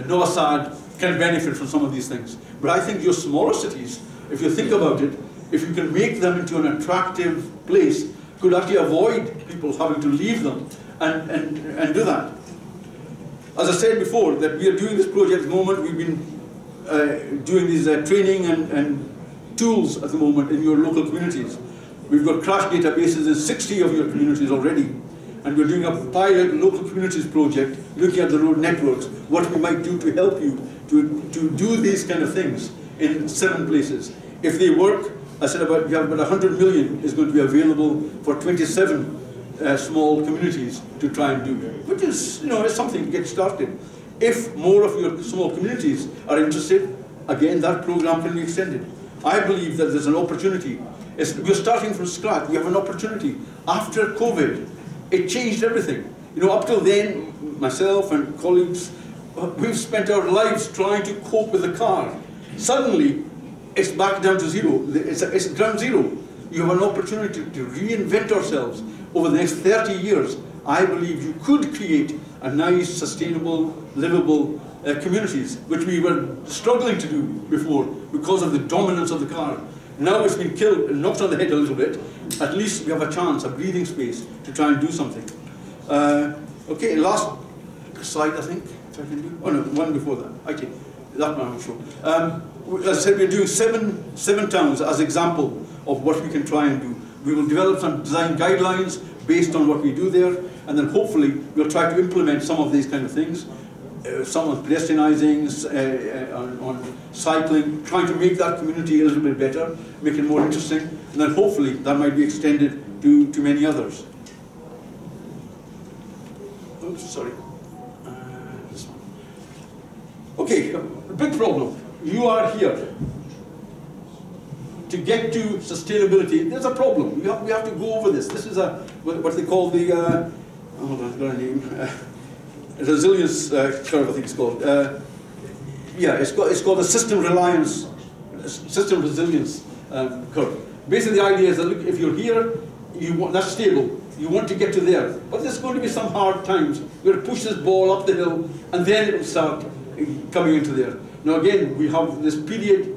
S4: Novi Sad can benefit from some of these things. But I think your smaller cities, if you think about it, if you can make them into an attractive place, could actually avoid people having to leave them and do that. As I said before, that we are doing this project at the moment. We've been doing these training and tools at the moment in your local communities. We've got crash databases in 60 of your communities already. And we're doing a pilot local communities project, looking at the road networks, what we might do to help you to do these kind of things in 7 places. If they work, I said we have about 100 million is going to be available for 27 small communities to try and do, which is, is something to get started. If more of your small communities are interested, again, that program can be extended. I believe that there's an opportunity. We're starting from scratch. We have an opportunity. After COVID, it changed everything. Up till then, myself and colleagues, we've spent our lives trying to cope with the car. Suddenly, it's back down to zero. It's ground zero. You have an opportunity to reinvent ourselves over the next 30 years. I believe you could create a nice, sustainable, livable communities, which we were struggling to do before because of the dominance of the car. Now it's been killed, knocked on the head a little bit. At least we have a chance, a breathing space to try and do something. Okay, last slide, I think. If I can do. Oh no, one before that. Okay, that one I'm sure. As I said, we're doing seven towns as example of what we can try and do. We will develop some design guidelines based on what we do there, and then hopefully we'll try to implement some of these kind of things. Some on pedestrianizing, on cycling, trying to make that community a little bit better, make it more interesting, and then hopefully that might be extended to many others. Oops, sorry. This one. Okay, a big problem. You are here. To get to sustainability, there's a problem. We have to go over this. This is what they call the, hold on, I've got a name. Resilience curve, I think it's called. Yeah, it's called the system resilience curve. Basically, the idea is that look, if you're here, that's stable. You want to get to there, but there's going to be some hard times. We're going to push this ball up the hill, and then it will start coming into there. Now again, we have this period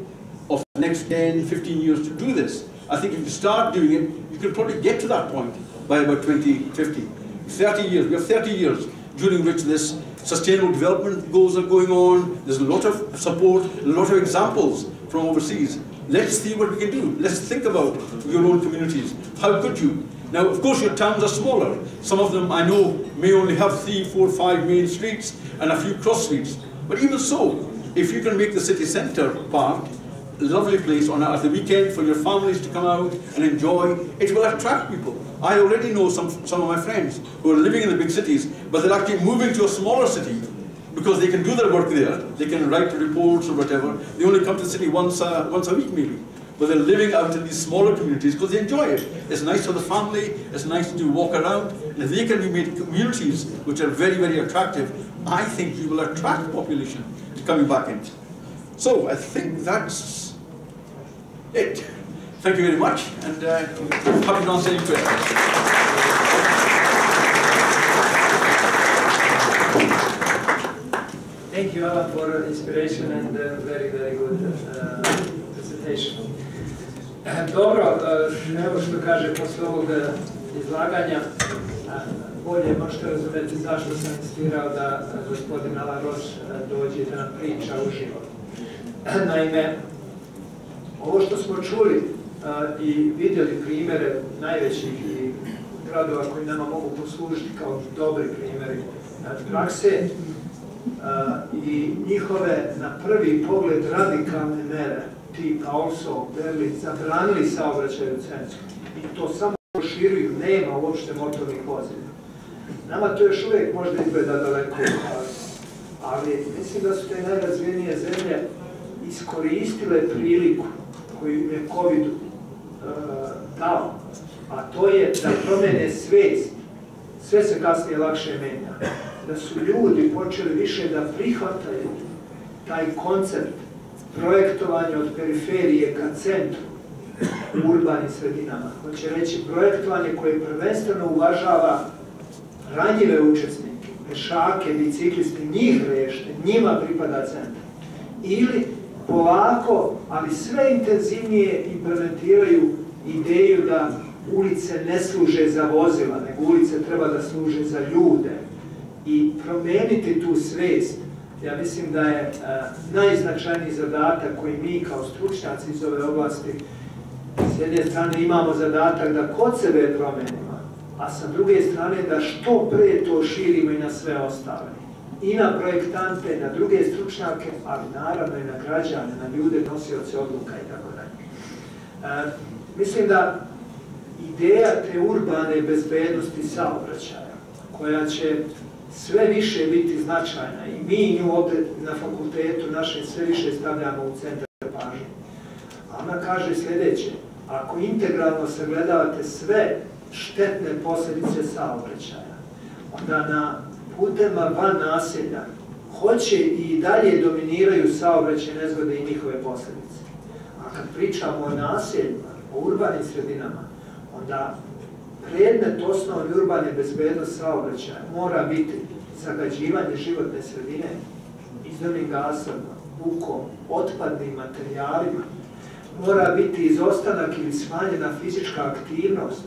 S4: of the next 10, 15 years to do this. I think if you start doing it, you can probably get to that point by about 2050. 30 years. We have 30 years during which this sustainable development goals are going on. There's a lot of support, a lot of examples from overseas. Let's see what we can do. Let's think about your own communities. How could you? Now, of course, your towns are smaller. Some of them, I know, may only have 3, 4, 5 main streets and a few cross streets. But even so, if you can make the city centre part a lovely place at the weekend for your families to come out and enjoy, it will attract people. I already know some of my friends who are living in the big cities, but they're actually moving to a smaller city because they can do their work there. They can write reports or whatever. They only come to the city once a week maybe. But they're living out in these smaller communities because they enjoy it. It's nice for the family, it's nice to walk around. And if they can be made communities which are very, very attractive, I think you will attract population coming back in. So I think that's it. Thank you very much, and happy to answer any questions.
S3: Thank you, Alan, for inspiration and very, very good presentation. Dobro, evo što kaže posle ovog izlaganja, bolje možete razumjeti zašto sam insistirao da gospodin Alan Ross dođe da nam priča uživo. Naime, ovo što smo čuli i vidjeli primjere najvećih gradova koji nama mogu poslužiti kao dobri primjeri prakse i njihove na prvi pogled radikalne mere tipa also Berlin zabranili saobraćaj u centru i to samo proširuju, nema uopšte motornih vozila. Nama to još uvijek možda izgleda daleko, ali mislim da su te najrazvijenije zemlje iskoristile priliku koju je COVID dao, a to je da promene svijest. Sve se kasnije lakše menja. Da su ljudi počeli više da prihvataju taj koncept projektovanja od periferije ka centru u urbanim sredinama. Hoće reći projektovanje koje prvenstveno uvažava ranjive učesnike, pešake, bicikliste, njih rešite, njima pripada centar. Ili polako, ali sve intenzivnije implementiraju ideju da ulice ne služe za vozila, nego ulice treba da služe za ljude. I promijeniti tu svijest, ja mislim da je najznačajniji zadatak koji mi kao stručnjaci iz ove oblasti s jedne strane imamo zadatak da kod sebe promenimo, a sa druge strane da što pre to širimo i na sve ostale. I na projektante, na druge stručnjake, ali naravno i na građane, na ljude, nosioce odluka i tako dalje. Mislim da ideja te urbane bezbednosti saobraćaja, koja će sve više biti značajna i mi nju ovdje na fakultetu našem sve više stavljamo u centar pažnje. Ona kaže sljedeće: ako integralno sagledavate sve štetne posljedice saobraćaja, onda na putevima van naselja hoće i dalje dominiraju saobraćajne nezgode i njihove posljedice. A kad pričamo o naseljima, o urbanim sredinama, onda predmet osnovne urbane bezbednosti saobraćaja mora biti zagađivanje životne sredine izduvnim gasovima, bukom, otpadnim materijalima, mora biti izostanak ili smanjena fizička aktivnost,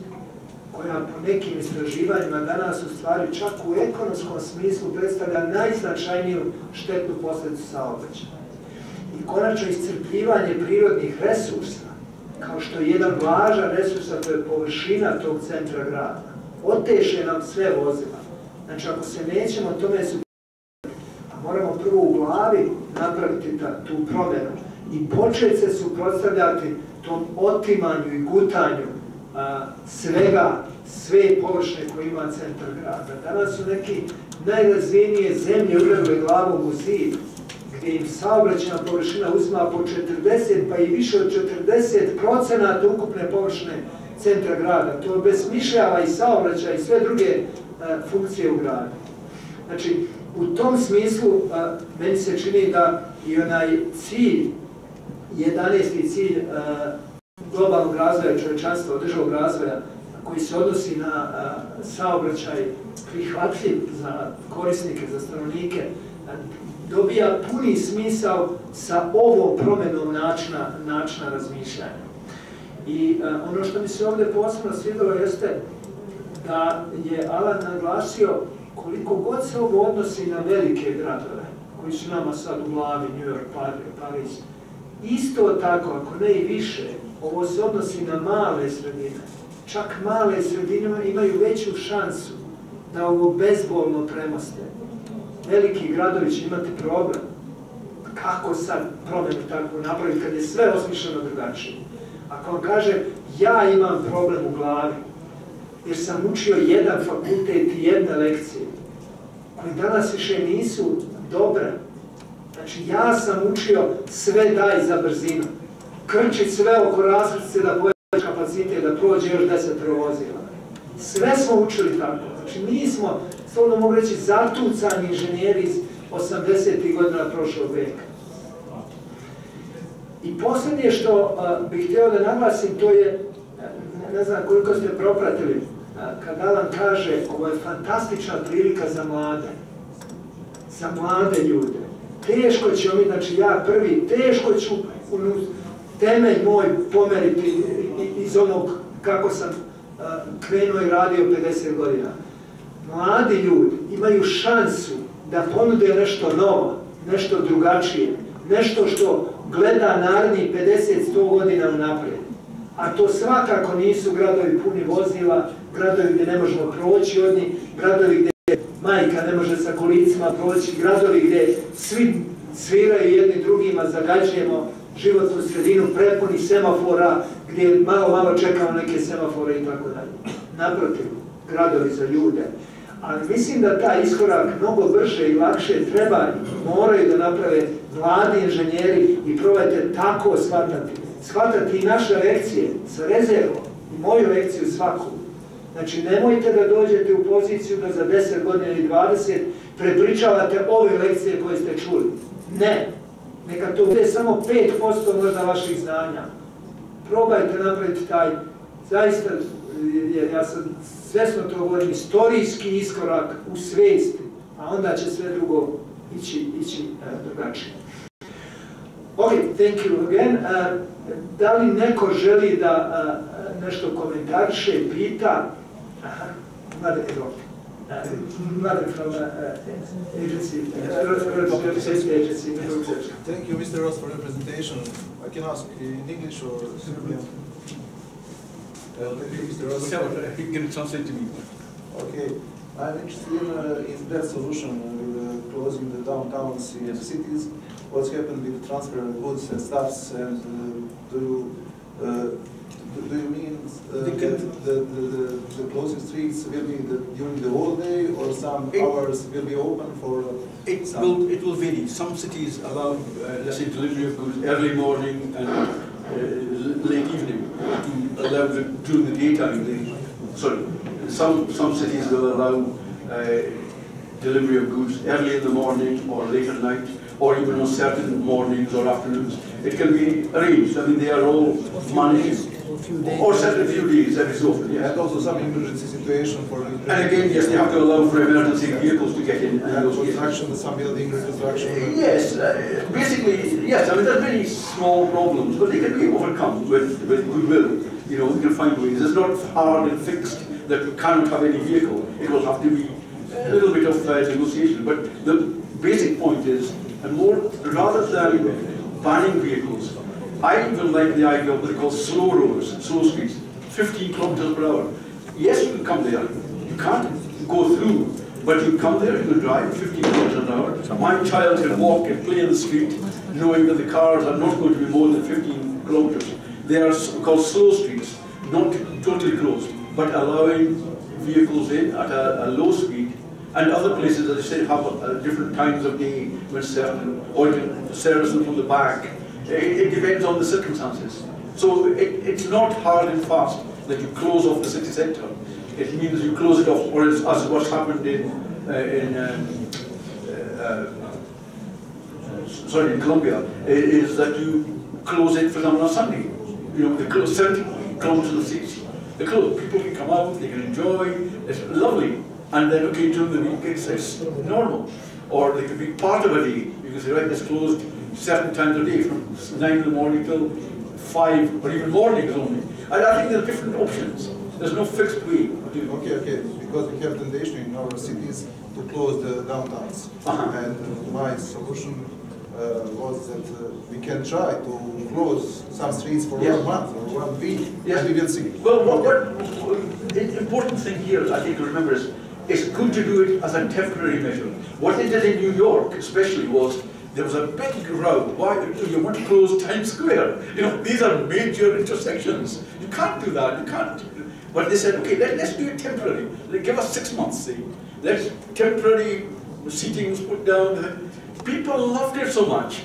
S3: koja po nekim istraživanjima danas u stvari čak u ekonomskom smislu predstavlja najznačajniju štetnu posljedicu saobraćaja. I konačno iscrpljivanje prirodnih resursa, kao što je jedan važan resurs, a to je površina tog centra grada, oteše nam sve vozila. Znači, ako se nećemo tome suprotstaviti, a moramo prvo u glavi napraviti tu promjenu i početi se suprotstavljati tom otimanju i gutanju sve površine koje ima centar grada. Danas su neki najrazvijenije zemlje udarile glavom u zid, gdje im saobraćajna površina uzima po 40 pa i više od 40% ukupne površine centra grada. To obesmišljava i saobraćaj i sve druge funkcije u gradu. Znači, u tom smislu meni se čini da i onaj cilj, 11. cilj globalnog razvoja čovječanstva, održivog razvoja, koji se odnosi na saobraćaj prihvatljiv za korisnike, za stanovnike, dobija puni smisao sa ovom promjenom načina razmišljanja. I ono što mi se ovdje posebno svidjelo jeste da je Alan naglasio koliko god se ovo odnosi na velike gradove, koji su nama sad u glavi, New York, Pariz, isto tako, ako ne i više, ovo se odnosi na male sredine. Čak male sredine imaju veću šansu da ovo bezbolno premoste. Veliki gradovi će imati problem. Kako sad promjenu tako napraviti kad je sve osmišljeno drugačije? Ako vam kaže, ja imam problem u glavi, jer sam učio jedan fakultet i jedne lekcije, koji danas više nisu dobre. Znači, ja sam učio sve daj za brzinu. Krčiti sve oko različice da pojaviš kapacitet, da prođe još 10 vozila. Sve smo učili tako. Znači, mi smo, slobodno mogu reći, zatucani inženjeri iz 80. godina prošlog veka. I posljednje što bih htio da naglasim, to je, ne znam koliko ste propratili, kad Alan kaže, ovo je fantastična prilika za mlade ljude. Teško ćemo mi, znači ja prvi, teško ću temelj moj pomeriti iz onog kako sam krenuo i radio 50 godina. Mladi ljudi imaju šansu da ponude nešto novo, nešto drugačije, nešto što gleda narednih 50-100 godina unaprijed. A to svakako nisu gradovi puni vozila, gradovi gdje ne možemo proći od njih, gradovi gdje majka ne može sa kolicima proći, gradovi gdje svi sviraju jedni drugima, zagađujemo životnu sredinu, prepuni semafora, gdje malo čekamo neke semafore i tako dalje. Naprotiv, gradovi za ljude. Ali mislim da taj iskorak mnogo brže i lakše treba i moraju da naprave mladi inženjeri i probajte tako shvatati. Shvatati i naše lekcije sa rezervom, i moju lekciju svaku. Znači, nemojte da dođete u poziciju da za 10 godina ili 20 prepričavate ove lekcije koje ste čuli. Ne. Neka to bude samo 5% možda vaših znanja. Probajte napraviti taj, zaista, ja sam svjesno to govorim, istorijski iskorak u svijesti, a onda će sve drugo ići drugačije. Okay, thank you again. Da li neko želi da nešto komentariše, pita? Mother from agency, safety agency.
S5: Thank you, Mr. Ross, for your presentation. I can ask in English or Serbian. Thank you, Mr. Ross.
S4: You can translate to me.
S5: Okay, I'm interested in that solution with closing the downtowns in the cities. What's happened with the transfer of goods and stuffs, and do you mean the closing streets will be during the whole day, or some hours will be open for?
S4: It will vary. Some cities allow, let's say, delivery of goods early morning and late evening to allow during the daytime. Some cities will allow delivery of goods early in the morning or late at night, or even on certain mornings or afternoons. It can be arranged. I mean, they are all managed. Or certain few days every so often, yes.
S5: And also some emergency situation for...
S4: And again, yes, they have to allow for emergency vehicles to get in.
S5: And construction, some building reconstruction.
S4: Yes, basically, yes. I mean, there's many small problems, but they can be overcome with goodwill. You know, we can find ways. It's not hard and fixed that you cannot have any vehicle. It will have to be a little bit of negotiation. But the basic point is, and more, rather than banning vehicles, I even like the idea of what they call slow roads, slow streets, 15 kilometers per hour. Yes, you can come there. You can't go through, but you come there, you can drive 15 kilometers an hour. My child can walk and play in the street, knowing that the cars are not going to be more than 15 kilometers. They are called slow streets, not totally closed, but allowing vehicles in at a low speed. And other places, as I said, have different times of day when certain, or you can service them from the back. It depends on the circumstances. So it's not hard and fast that you close off the city centre. It means you close it off, or as what's happened in Colombia, is that you close it, for example, on Sunday. You know, they close 70 kilometers of the city. They close. People can come out, they can enjoy. It's lovely. And then, okay, during the week, it's normal. Or they could be part of a day. You can say, right, it's closed certain times of day, from 9 in the morning till 5, or even mornings only. And I think there are different options. There's no fixed way.
S5: Okay, because we have tendency in our cities to close the downtowns. And my solution was that we can try to close some streets for 1 month or 1 week, and we will see.
S4: Well, the important thing here, I think, to remember is, it's good to do it as a temporary measure. What they did in New York, especially, was there was a big row. Why do you want to close Times Square? You know, these are major intersections. You can't do that. You can't. But they said, okay, let's do it temporarily. Give us 6 months. See, let's temporary seating was put down. People loved it so much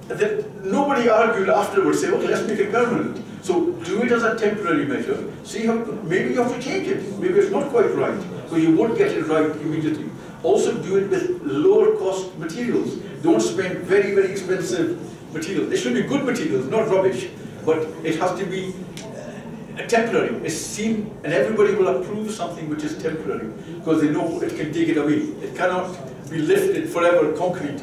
S4: that nobody argued afterwards. Say, okay, let's make it permanent. So do it as a temporary measure. See how maybe you have to change it. Maybe it's not quite right, so you won't get it right immediately. Also do it with lower cost materials. Don't spend very, very expensive materials. It should be good materials, not rubbish. But it has to be temporary. It's seen, and everybody will approve something which is temporary, because they know it can take it away. It cannot be lifted forever, concrete.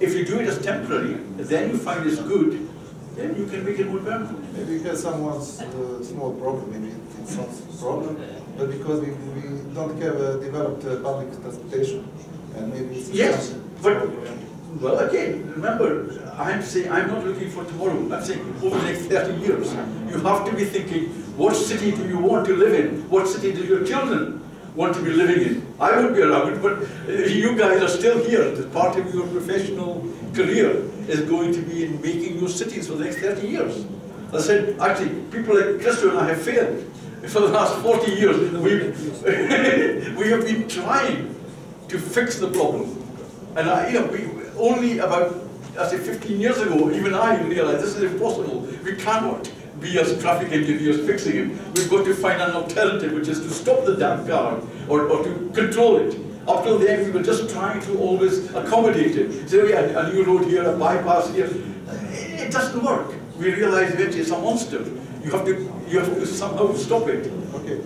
S4: If you do it as temporary, then you find it's good, then you can make it more permanent.
S5: Maybe we have someone's small problem, maybe it's not a problem, but because we don't have developed public transportation, and maybe it's
S4: yes, but well, again, remember, I'm saying I'm not looking for tomorrow. I'm saying over the next 30 years. You have to be thinking, what city do you want to live in? What city do your children want to be living in? I won't be around, but you guys are still here. The part of your professional career is going to be in making your cities for the next 30 years. As I said, actually, people like Christo and I have failed. For the last 40 years, we have been trying to fix the problem. And only about, I say 15 years ago, even I realized this is impossible. We cannot be as traffic engineers fixing it. We've got to find an alternative, which is to stop the damn car or to control it. Up till then, we were just trying to always accommodate it. So yeah, a new road here, a bypass here. It doesn't work. We realize that it's a monster. You have to somehow stop it.
S5: Okay,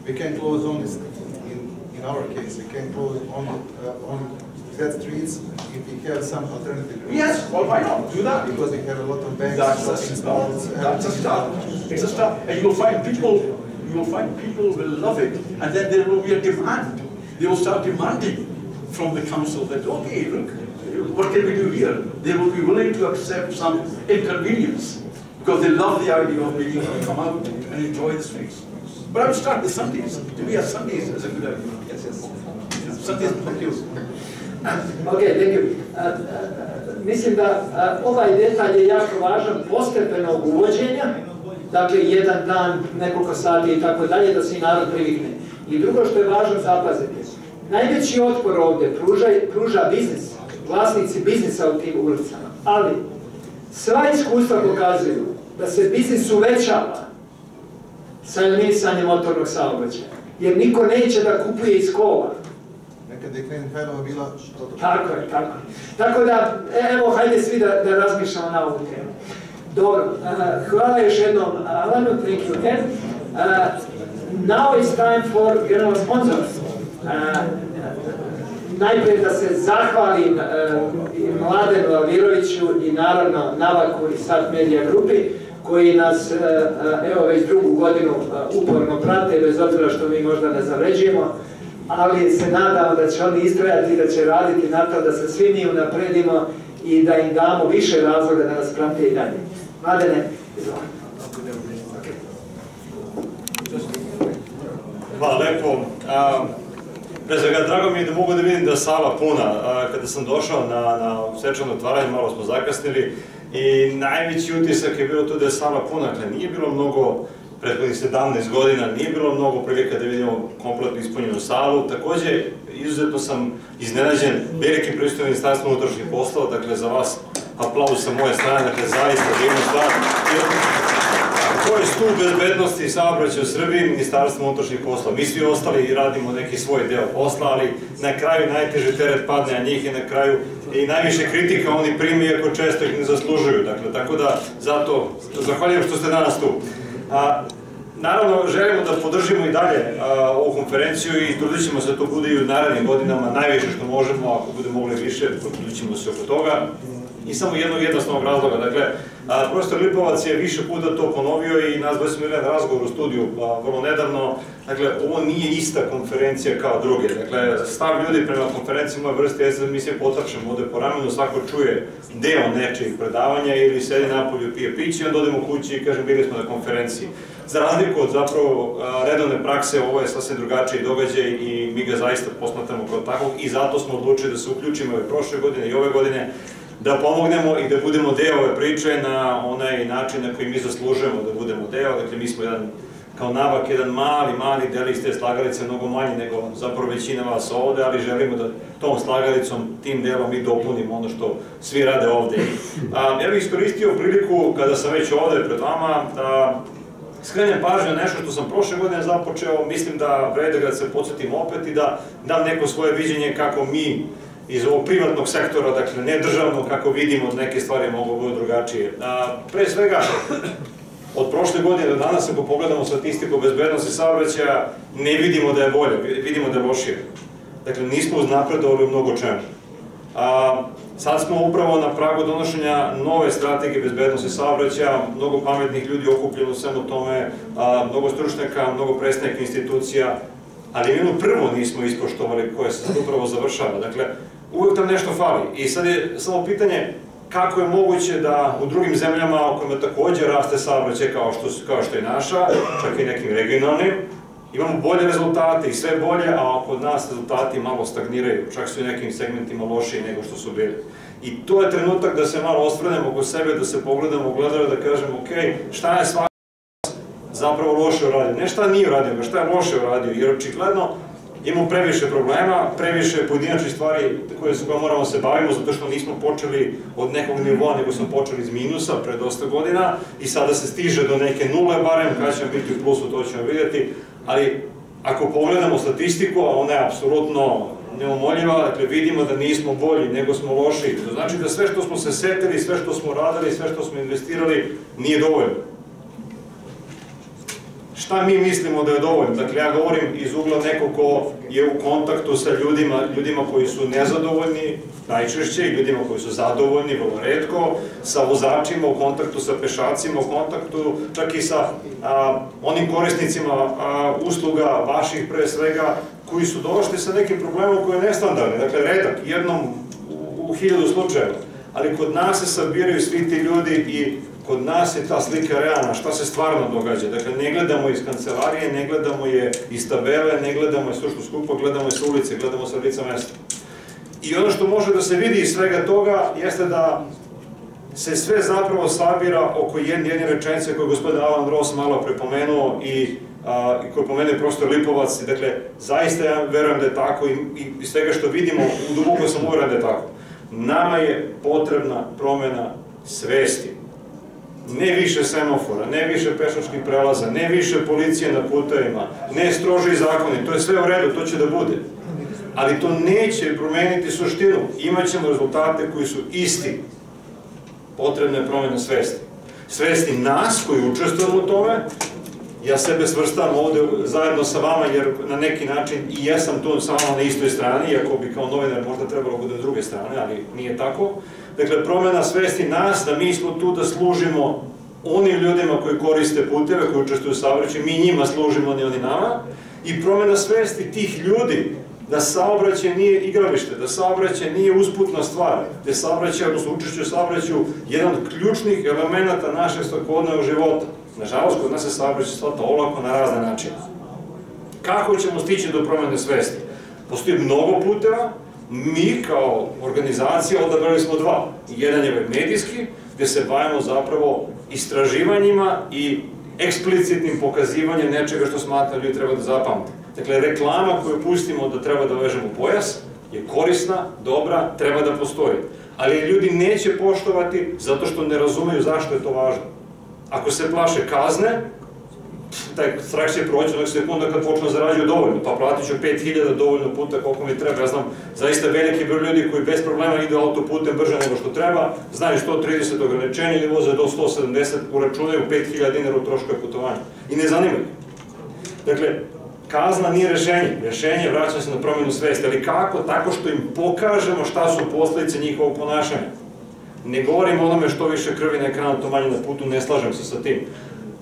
S5: we can close only in our case, we can close on that streets if we have some alternative routes.
S4: Yes, well, why not? Do that.
S5: Because we have a lot of banks,
S4: That's a start. That's a start. It's a start. And you'll find people will love it, and then there will be a demand. They will start demanding from the council that, okay, look, what can we do here? They will be willing to accept some inconvenience because they love the idea of being able to come out and enjoy the streets. But I would start with Sundays. To me, Sundays is a good idea. Yes, yes. Sundays, thank you.
S3: Ok, thank you. Mislim da ovaj detalj je jako važan, postepenog uvođenja, dakle jedan dan, nekoliko sati i tako dalje, da se i narod privikne. I drugo što je važno zapaziti, najveći otpor ovdje pruža biznis, vlasnici biznisa u tim ulicama, ali sva iskustva pokazuju da se biznis uvećava sa eliminisanjem motornog saobraćaja, jer niko neće da kupuje iz kola.
S5: Nekada je krenuti Hajnova bila...
S3: Tako je, tako je. Tako da, evo, hajde svi da razmišljamo na ovu temu. Dobro, hvala još jednom Alanu, thank you again. Now it's time for general sponsors. Najprije da se zahvalim i Mladenu Alviroviću i naravno Navaku i Sat Media grupi koji nas evo već drugu godinu uporno prate, bez obzira što mi možda ne zavređujemo, ali se nadamo da će oni istrajati i da će raditi na to da se svi mi unapredimo i da im damo više razloga da nas prate i dalje. Mladene, izvolite.
S6: Hvala lepo. Pre svega, drago mi je da mogu da vidim da je sala puna. Kada sam došao na svečano otvaranje, malo smo zakasnili i najveći utisak je bilo to da je sala puna. Dakle, nije bilo mnogo, prethodnih 17 godina, nije bilo mnogo prilika da vidimo kompletno ispunjenu salu. Takođe, izuzetno sam iznenađen velikim prisustvom Ministarstva unutrašnjih poslova, dakle, za vas aplauz sa moje strane, dakle, zaista divna stvar. To je stup bezbednosti i saobraćaja u Srbiji, Ministarstvo unutrašnjih poslova. Mi svi ostali radimo neki svoj deo posla, ali na kraju najteži teret padne na njih i na kraju i najviše kritika oni prime, iako često ih ne zaslužuju. Dakle, tako da, zato, zahvaljujem što ste danas tu. Naravno, želimo da podržimo i dalje ovu konferenciju i trudit ćemo se da to bude i u narednim godinama, najviše što možemo, ako bude mogli više, trudit ćemo se oko toga. I samo jednog jednostavnog razloga, dakle, profesor Lipovac je više puta to ponovio i nazvali smo jedan razgovor u studiju vrlo nedavno. Dakle, ovo nije ista konferencija kao druge. Dakle, stav ljudi prema konferenciji moje vrste jeste da mi se potrčemo ovde po ramenu, svako čuje deo nečijih predavanja ili sedi napolju, pije piće i onda odemo kući i kažem bili smo na konferenciji. Za razliku od zapravo redovne prakse, ovo je sasvim drugačiji događaj i mi ga zaista posmatramo kao takvog i zato smo odlučili da se uključimo i prošle godine i ove godine, da pomognemo i da budemo deo ove priče na onaj način na koji mi zaslužujemo da budemo deo. Dakle, mi smo jedan, kao Navak, jedan mali delić te slagalice, mnogo manji nego zapravo većina vas ovde, ali želimo da tom slagalicom, tim delom i dopunimo ono što svi rade ovde. Ja bih iskoristio priliku, kada sam već ovde pred vama, da skrenem pažnju na nešto što sam prošle godine započeo, mislim da vrede da se podsjetimo opet i da dam neko svoje viđenje kako mi iz ovog privatnog sektora, dakle ne državnog, kako vidimo da neke stvari mogu biti drugačije. Pre svega, od prošle godine do danas, ako pogledamo statistiku bezbednosti saobraćaja, ne vidimo da je bolje, vidimo da je lošije. Dakle, nismo uznapredovali u mnogo čemu. Sad smo upravo na pragu donošenja nove strategije bezbednosti saobraćaja, mnogo pametnih ljudi okupljeno u svemu tome, mnogo stručnjaka, mnogo predstavnika institucija, ali mi ono prvo nismo ispoštovali koje se sad upravo završava. Dakle, uvek tam nešto fali. I sad je samo pitanje kako je moguće da u drugim zemljama u kojima takođe raste saobraćaj kao što je naša, čak i nekim regionalnim, imamo bolje rezultate i sve bolje, a kod nas rezultati malo stagniraju, čak su i nekim segmentima lošiji nego što su bili. I to je trenutak da se malo osvrnemo oko sebe, da se pogledamo u gledalo, da kažemo ok, šta je svaki zapravo loše uradio, ne šta nije uradio, nego šta je loše uradio, jer očigledno imamo previše problema, previše pojedinačnih stvari koje moramo se bavimo, zato što nismo počeli od nekog nivoa, nego smo počeli iz minusa pre dosta godina i sada se stiže do neke nule barem, kada ćemo biti u plusu, to ćemo vidjeti, ali ako pogledamo statistiku, a ona je apsolutno neumoljiva, dakle vidimo da nismo bolji, nego smo lošiji. To znači da sve što smo se setili, sve što smo radili, sve što smo investirali, nije dovoljno. šta mi mislimo da je dovoljno. Dakle, ja govorim iz ugla nekog ko je u kontaktu sa ljudima koji su nezadovoljni, najčešće, i ljudima koji su zadovoljni, vrlo retko, sa vozačima, u kontaktu sa pešacima, u kontaktu čak i sa onim korisnicima usluga, vaših pre svega, koji su došli sa nekim problemom koji je nestandardni, dakle, redak, jednom u 1000 slučajeva. Ali kod nas se sabiraju svi ti ljudi i kod nas je ta slika realna, šta se stvarno događa. Dakle, ne gledamo iz kancelarije, ne gledamo je iz tabele, ne gledamo je stručno skupo, gledamo je sa ulice, gledamo sa lica mesta. I ono što može da se vidi iz svega toga jeste da se sve zapravo sabira oko jedne rečenice koju je gospodin Alan Ross malo prepomenuo i koju pomenuje profesor Lipovac. Dakle, zaista ja verujem da je tako i iz svega što vidimo, duboko sam uveren da je tako. Nama je potrebna promena svesti. Ne više semafora, ne više pešačkih prelaza, ne više policije na putevima, ne stroži zakoni, to je sve u redu, to će da bude. Ali to neće promeniti suštinu. Imaćemo rezultate koji su isti. Potrebna je promena svesti. Svesti nas koji učestvujemo u tome. Ja sebe svrstam ovde zajedno sa vama, jer na neki način i jesam tu sa vama na istoj strani, iako bi kao novinar možda trebalo bude na druge strane, ali nije tako. Dakle, promena svesti nas, da mi smo tu da služimo onim ljudima koji koriste puteve, koji učestvuju u saobraćaju, mi njima služimo, ne oni nama, i promena svesti tih ljudi, da saobraćaj nije igralište, da saobraćaj nije usputna stvar, da je saobraćaj, odnosno učešće u saobraćaju, jedan od ključnih elemenata našeg svakodnevnog života. Nažalost, kod nas se saobraćaj shvata olako na razne načine. Kako ćemo stići do promene svesti? Postoji mnogo puteva, mi kao organizacija odabrali smo dva. Jedan je medijski, gde se bavimo zapravo istraživanjima i eksplicitnim pokazivanjem nečega što smatraju ljudi treba da zapamte. Dakle, reklama koju pustimo da treba da vežemo pojas je korisna, dobra, treba da postoji. Ali ljudi neće poštovati zato što ne razumeju zašto je to važno. Ako se plaše kazne, taj strah će proći onog sekunda kad počnu zarađuju dovoljno, pa platit ću 5000 dovoljno puta koliko mi treba. Ja znam zaista veliki broj ljudi koji bez problema idu autoputem brže nego što treba, znaju 130 ograničenja ili voze do 170, uračunaju 5000 dinara u troškove putovanja i ne zanima ih. Dakle, kazna nije rešenje, rešenje vraća se na promjenu svesti, ali kako? Tako što im pokažemo šta su posledice njihovog ponašanja. Ne govorim o onome što više krvi na ekranu, to manje na putu, ne slažem se sa tim.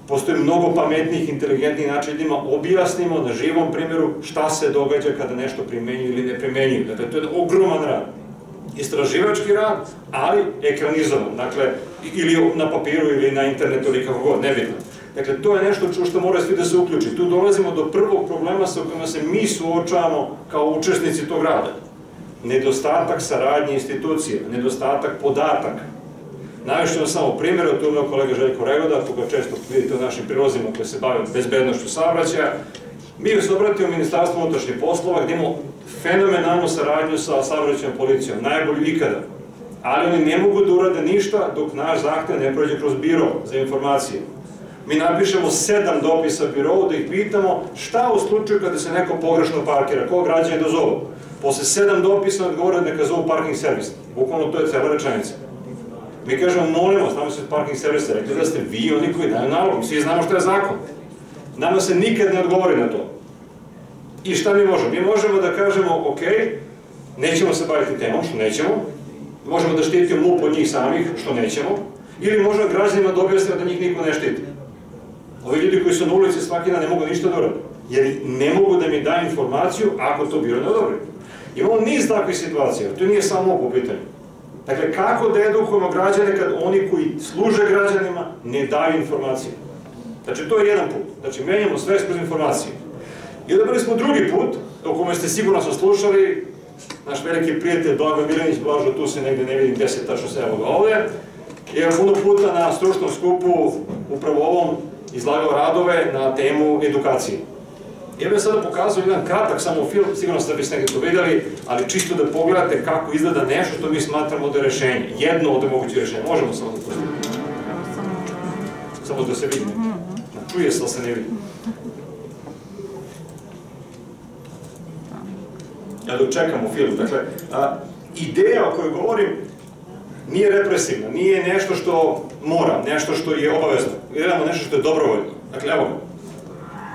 S6: Postoji mnogo pametnijih, inteligentnih načina, ljudima objasnimo na živom primjeru šta se događa kada nešto primenjuju ili ne primenjuju. Dakle, to je ogroman rad. Istraživački rad, ali ekranizovan. Dakle, ili na papiru ili na internetu ili kako god, nebitno. Dakle, to je nešto što mora svi da se uključi. Tu dolazimo do prvog problema sa kojima se mi suočavamo kao učesnici tog rada. Nedostatak saradnje institucija, nedostatak podataka. Navešću vam samo primjer, tu imao kolega Željko Regoda, koga često vidite u našim prilozima koji se bave bezbednošću saobraćaja. Mi se obratimo Ministarstvu unutrašnjih poslova gdje imamo fenomenalnu saradnju sa saobraćajnom policijom, najbolju ikada. Ali oni ne mogu da urade ništa dok naš zahtev ne prođe kroz biro za informacije. Mi napišemo 7 dopisa birovu da ih pitamo šta u slučaju kada se neko pogrešno parkira, ko građani da zovu. Posle 7 dopisa odgovore neka zovu parking servis. Bukvalno to je cela rečenica. Mi kažemo, molimo, znamo se parking servisa, rekli da ste vi oni koji daju nalog, svi znamo što je zakon. Nama se nikad ne odgovori na to. I šta mi možemo? Mi možemo da kažemo, ok, nećemo se baviti temom, što nećemo, možemo da štitimo MUP od njih samih, što nećemo, ili možemo građanima da objasnimo da njih niko ne štiti. Ovi ljudi koji su na ulici svaki dan ne mogu ništa da urade, jer ne mogu da mi daju informaciju ako to biro ne odobri. Imamo niz takvih situacija, to nije samo MUP u pitanju. Dakle, kako da edukujemo građane kad oni koji služe građanima ne daju informacije? Znači, to je jedan put. Znači, menjamo sve kroz informacije. I odabrali smo drugi put, o kome ste sigurno slušali, naš veliki prijatelj Blago Milenić, Blažo, tu se negde ne vidim 10, tačno se evo ga ovdje, je puno puta na stručnom skupu, upravo ovom, izlagao radove na temu edukacije. Ja bih sada pokazao jedan kratak samo film, sigurno ste da biste negdje to vidjeli, ali čisto da pogledate kako izgleda nešto što mi smatramo da je rešenje. Jedno od mogućih rešenja. Možemo samo da pustimo. Samo da se vidi. Čuje se, ali se ne vidi. Ja dok čekamo film. Dakle, ideja o kojoj govorim nije represivna, nije nešto što mora, nešto što je obavezno. Gledamo nešto što je dobrovoljno. Dakle, evo ga.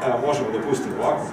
S6: Evo, možemo da pustimo ovako.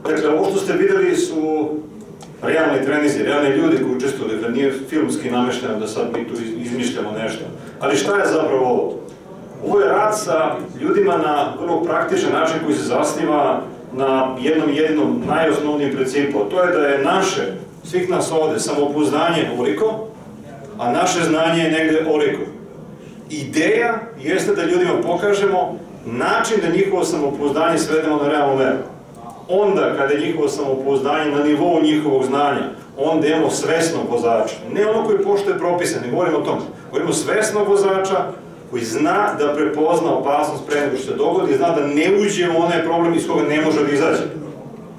S6: Dakle, ovo što ste videli su realni trenizi, realni ljudi koji učestvuju, dakle nije filmski namešteno da sad mi tu izmišljamo nešto. Ali šta je zapravo ovo? Ovo je rad sa ljudima na vrlo praktičan način koji se zasniva na jednom jedinom najosnovnijem principu. To je da je naše, svih nas ovde, samopouzdanje ovoliko, a naše znanje je negde ovoliko. Ideja jeste da ljudima pokažemo način da njihovo samopouzdanje svedemo na realnu meru. Onda, kada je njihovo samopouzdanje na nivou njihovog znanja, onda imamo svesnog vozača. Ne ono koji poštuje propise, ne govorimo o tome. Govorimo svesnog vozača koji zna da prepozna opasnost pre nego što se dogodi, zna da ne uđe u onaj problem iz koga ne može da izađe.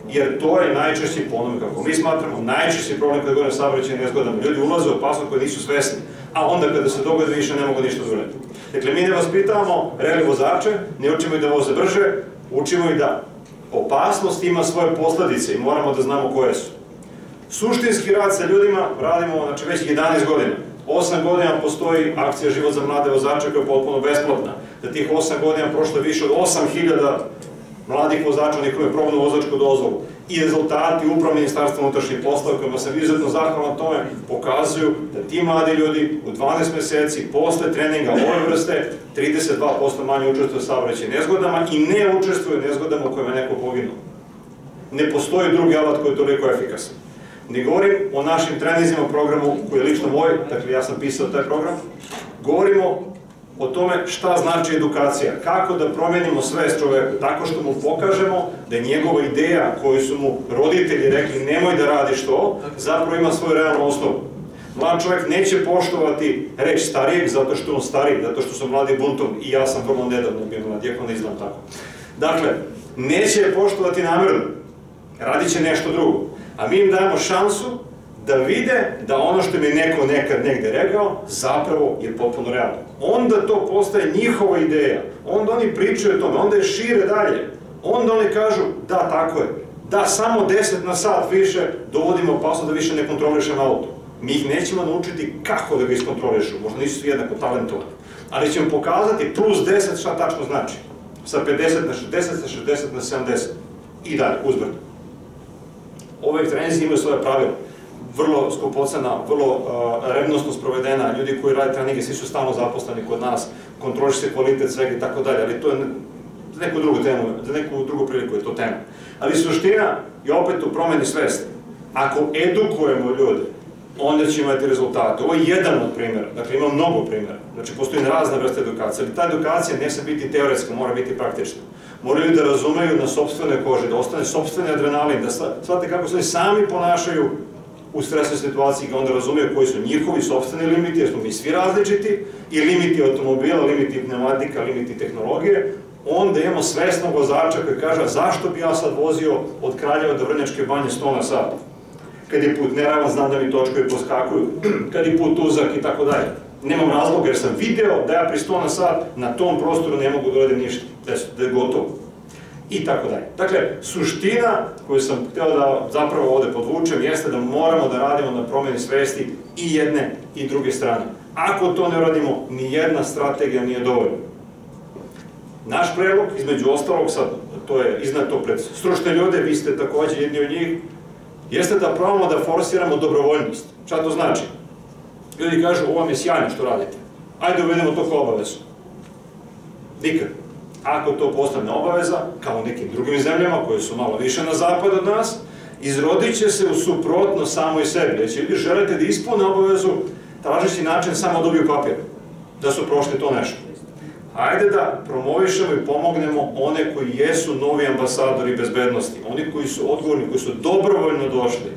S6: Jer to je najčešći, ponovno kako mi smatramo, najčešći problem kada govorimo o saobraćajnim nezgodama. Ljudi ulaze u opasnost koje nisu svesni, a onda kada se dogodi više ne mogu ništa odvratiti. Dakle, mi ne vaspitavamo reali vozače, ne učimo ih da voze brže, učimo ih da opasnost ima svoje posledice i moramo da znamo koje su. Suštinski rad sa ljudima radimo već 11 godina. 8 godina postoji akcija Život za mlade vozače koja je potpuno besplatna. Za tih 8 godina prošlo je više od 8.000 mladih vozača, oni koji je probnu vozačku dozvolu. I rezultati Uprave Ministarstva unutrašnjih poslova, kojima sam izuzetno zahvalan na tome, pokazuju da ti mladi ljudi u 12 meseci posle treninga ove vrste 32% manje učestvuju u saobraćajnim nezgodama i ne učestvuju u nezgodama u kojima je neko poginuo. Ne postoji drugi alat koji je toliko efikasan. Ne govorim o našim treninzima programu koji je lično moj, dakle ja sam pisao taj program, govorimo o tome šta znači edukacija, kako da promenimo svest čoveku, tako što mu pokažemo da je njegova ideja koju su mu roditelji rekli nemoj da radiš to, zapravo ima svoju realnu osnovu. Mlad čovjek neće poštovati reč starijeg zato što je on stariji, zato što su mladi buntom i ja sam vrlo nedavno bio na djekon, izgledam tako. Dakle, neće je poštovati namerno, radit će nešto drugo, a mi im dajemo šansu da vide da ono što mi je neko nekad negde rekao, zapravo je potpuno realno. Onda to postaje njihova ideja, onda oni pričaju o tome, onda je šire dalje, onda oni kažu, da, tako je, da, samo 10 na sat više dovodimo opasnost da više ne kontrolišemo auto. Mi ih nećemo naučiti kako da ga iskontrolišu, možda nisu svi jednako talentovani, ali ćemo pokazati plus 10 šta tačno znači. Sa 50 na 60, sa 60 na 70 i dalje, uzbrdo. Ove treninzi imaju svoje pravila. Vrlo skupocena, vrlo revnosno sprovedena, ljudi koji rade treninge, svi su stalno zaposleni kod nas, kontroliše se kvalitet svega i tako dalje, ali to je za neku drugu temu, za neku drugu priliku je to tema. Ali suština je opet u promeni svesti. Ako edukujemo ljude onda će imati rezultate. Ovo je jedan od primjera, dakle ima mnogo primjera. Znači postoji razna vrsta edukacije, ali ta edukacija ne smije biti teoretska, mora biti praktična. Moraju da razumeju na sopstvene kože, da ostane sopstveni adrenalin, da shvate kako se oni sami ponašaju u stresnoj situaciji, kada onda razumeju koji su njihovi sopstveni limiti, jer smo mi svi različiti, i limiti automobila, limiti pneumatika, limiti tehnologije, onda imamo svesnog vozača koji kaže zašto bi ja sad vozio od Kraljeva do Vrnjačke Banje 100 na sat? Kad je put neravan, znam da mi točkovi poskakuju, kad je put uzak i tako dalje. Nemam razloga jer sam video da ja pri 100 na sat na tom prostoru ne mogu da uradim ništa, da je gotovo. I tako dalje. Dakle, suština koju sam htio da zapravo ovde podvučem jeste da moramo da radimo na promjeni svesti i jedne i druge strane. Ako to ne radimo, ni jedna strategija nije dovoljna. Naš predlog, između ostalog, sad to je izneto pred stručne ljude, vi ste takođe jedni od njih, jeste da probamo da forsiramo dobrovoljnost. Šta to znači? Ljudi kažu, ovo vam je sjajno što radite. Ajde uvedemo to kao obavezu. Nikad. Ako to postane obaveza, kao u nekim drugim zemljama koje su malo više na zapad od nas, izrodit će se u suprotno samoj sebi. Jer će ljudi želite da ispune obavezu, tražeći način samo dobiju papir, da su prošli to nešto. Hajde da promovišemo i pomognemo one koji jesu novi ambasadori bezbednosti, oni koji su odgovorni, koji su dobrovoljno došli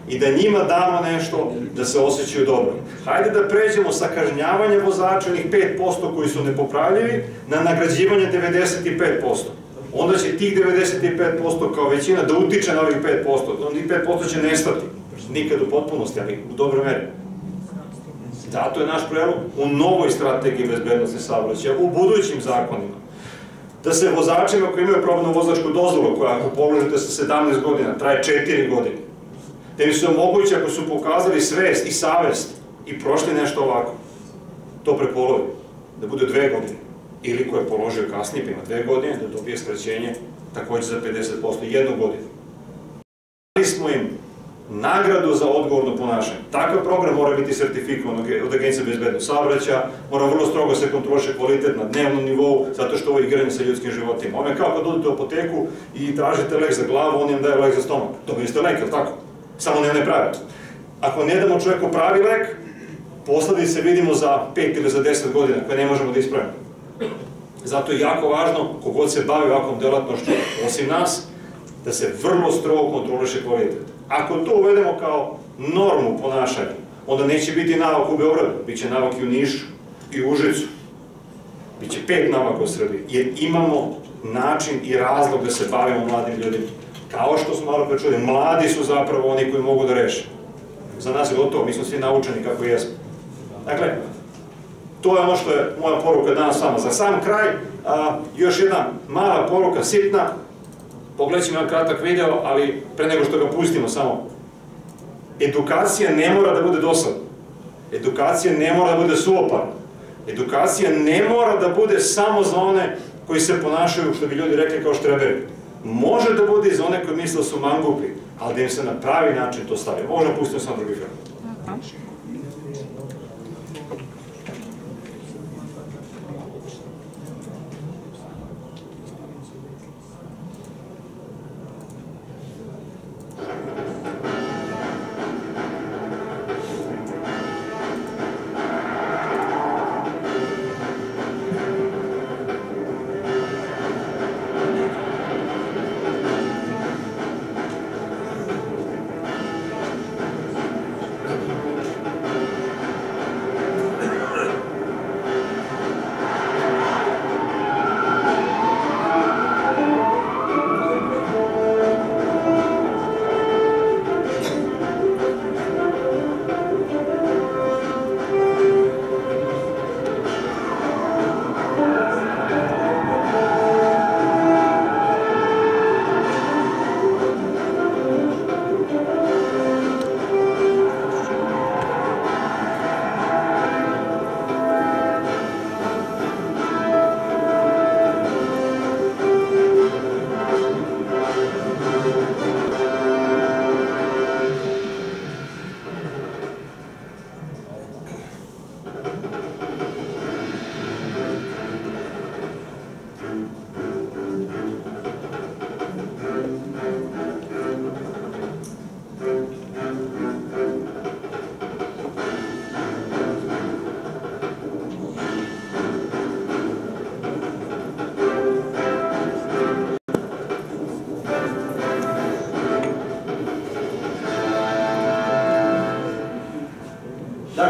S6: i da njima damo nešto da se osjećaju dobro. Hajde da pređemo sa kažnjavanja vozača onih 5% koji su nepopravljivi na nagrađivanje 95%. Onda će tih 95% kao većina da utiče na ovih 5%. Onih 5% će nestati. Nikad u potpunosti, ali u dobroj meri. Zato je naš predlog u novoj strategiji bezbednosti saobraćaja, u budućim zakonima, da se vozačima koji imaju probnu vozačku dozvolu, koja ako položite sa 17 godina, traje 4 godine, da im se omogući ako su pokazali svest i savest i prošli nešto ovako, to prepolovi, da bude 2 godine. Ili ko je položio kasnije, pa ima 2 godine, da dobije skraćenje takođe za 50%, 1 godinu. Dali smo im nagradu za odgovorno ponašanje. Takav program mora biti sertifikovan od Agencije bezbednosti saobraćaja, mora vrlo strogo se kontroliše kvalitet na dnevnom nivou, zato što ovo je igranje sa ljudskim životima. Ovo je kao kad odete u apoteku i tražite lek za glavu, oni vam daju lek za stomak. Dobili ste lek, je li tako? Samo ne pravi. Ako ne damo čovjeku pravi lek, posledice vidimo za 5 ili za 10 godina, koje ne možemo da ispravimo. Zato je jako važno, kogod se bavi ovakvom delatnošću, osim nas, da se vrlo strogo kontroliše kvalitet. Ako to uvedemo kao normu ponašanja, onda neće biti navak u Beogradu, bit će navak i u Nišu, i u Užicu. Biće 5 navaka u Srbiji, jer imamo način i razlog da se bavimo mladim ljudima. Kao što smo malo prečuli, mladi su zapravo oni koji mogu da reše. Za nas je gotovo, mi smo svi naučeni kako jesmo. Dakle, to je ono što je moja poruka danas s vama. Za sam kraj, još jedna mala poruka, sitna. Pogledat ćemo jedan kratak video, ali pre nego što ga pustimo samo. Edukacija ne mora da bude dosadna. Edukacija ne mora da bude suvoparna. Edukacija ne mora da bude samo za one koji se ponašaju, što bi ljudi rekli, kao štreberi. Može da bude i za one koji misle da su mangupi, ali da im se na pravi način to stavi. Možda pustimo samo drugi film.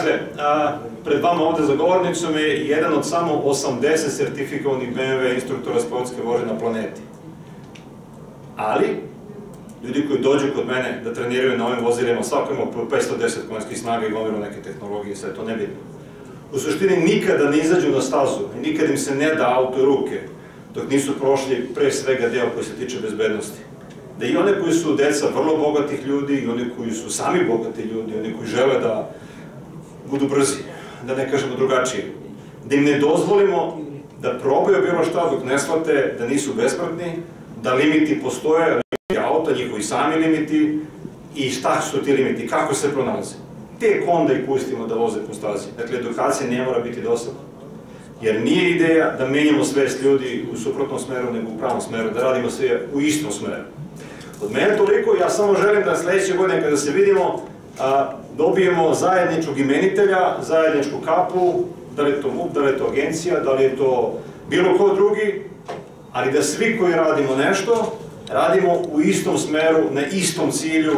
S6: Dakle, pred vama ovde za govornicom je jedan od samo 80 sertifikovanih BMW instruktora sportske vožnje na planeti. Ali, ljudi koji dođu kod mene da treniraju na ovim vozilima, svako ima 510 konjskih snaga i gomilu neke tehnologije, sve to ne bitno. U suštini nikada ne izađu na stazu i nikada im se ne da auto u ruke dok nisu prošli pre svega deo koji se tiče bezbednosti. Da i one koji su deca vrlo bogatih ljudi i oni koji su sami bogati ljudi, oni koji žele da budu brzi, da ne kažemo drugačije, da im ne dozvolimo da probaju bilo šta dok ne shvate da nisu besplatni, da limiti postoje, limiti auta, njihovi sami limiti i šta su ti limiti, kako se pronalaze. Tek onda ih pustimo da voze po stazi. Dakle, edukacija ne mora biti dosadna. Jer nije ideja da menjamo svest ljudi u suprotnom smeru, nego u pravom smeru, da radimo sve u istom smeru. Od mene toliko, ja samo želim da sledeće godine kada se vidimo, dobijemo zajedničkog imenitelja, zajedničku kapu, da li je to MUP, da li je to agencija, da li je to bilo ko drugi, ali da svi koji radimo nešto, radimo u istom smeru, na istom cilju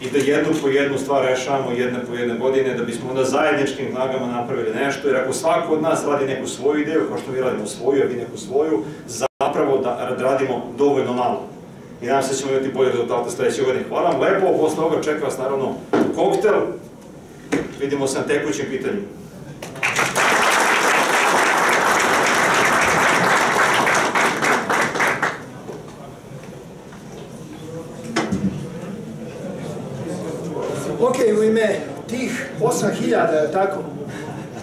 S6: i da jednu po jednu stvar rešavamo jedne po jedne godine, da bismo onda zajedničkim snagama napravili nešto, jer ako svako od nas radi neku svoju ideju, kao što mi radimo svoju, a vi neku svoju, zapravo da radimo dovoljno malo. I nadam se da ćemo imati bolje rezultate sledeće godine. Hvala vam lepo, posle toga čeka vas naravno koktel. Vidimo se na tekućim pitanjima.
S3: Ok, u ime tih 8000, tako,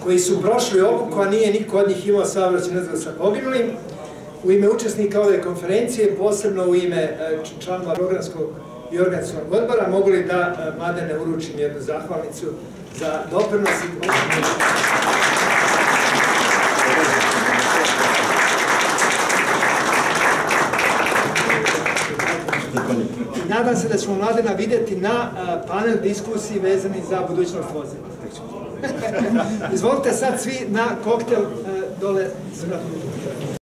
S3: koji su prošli obuku, a nije niko od njih imao saobraćajnu nezgodu sa poginulim, u ime učesnika ove konferencije, posebno u ime članova programskog i organizacionog odbora, mogu li da Mladene uručim jednu zahvalnicu za doprinos i nadam se da ćemo Mladena vidjeti na panel diskusiji vezani za budućnost vozila. Izvolite sad svi na koktel dole.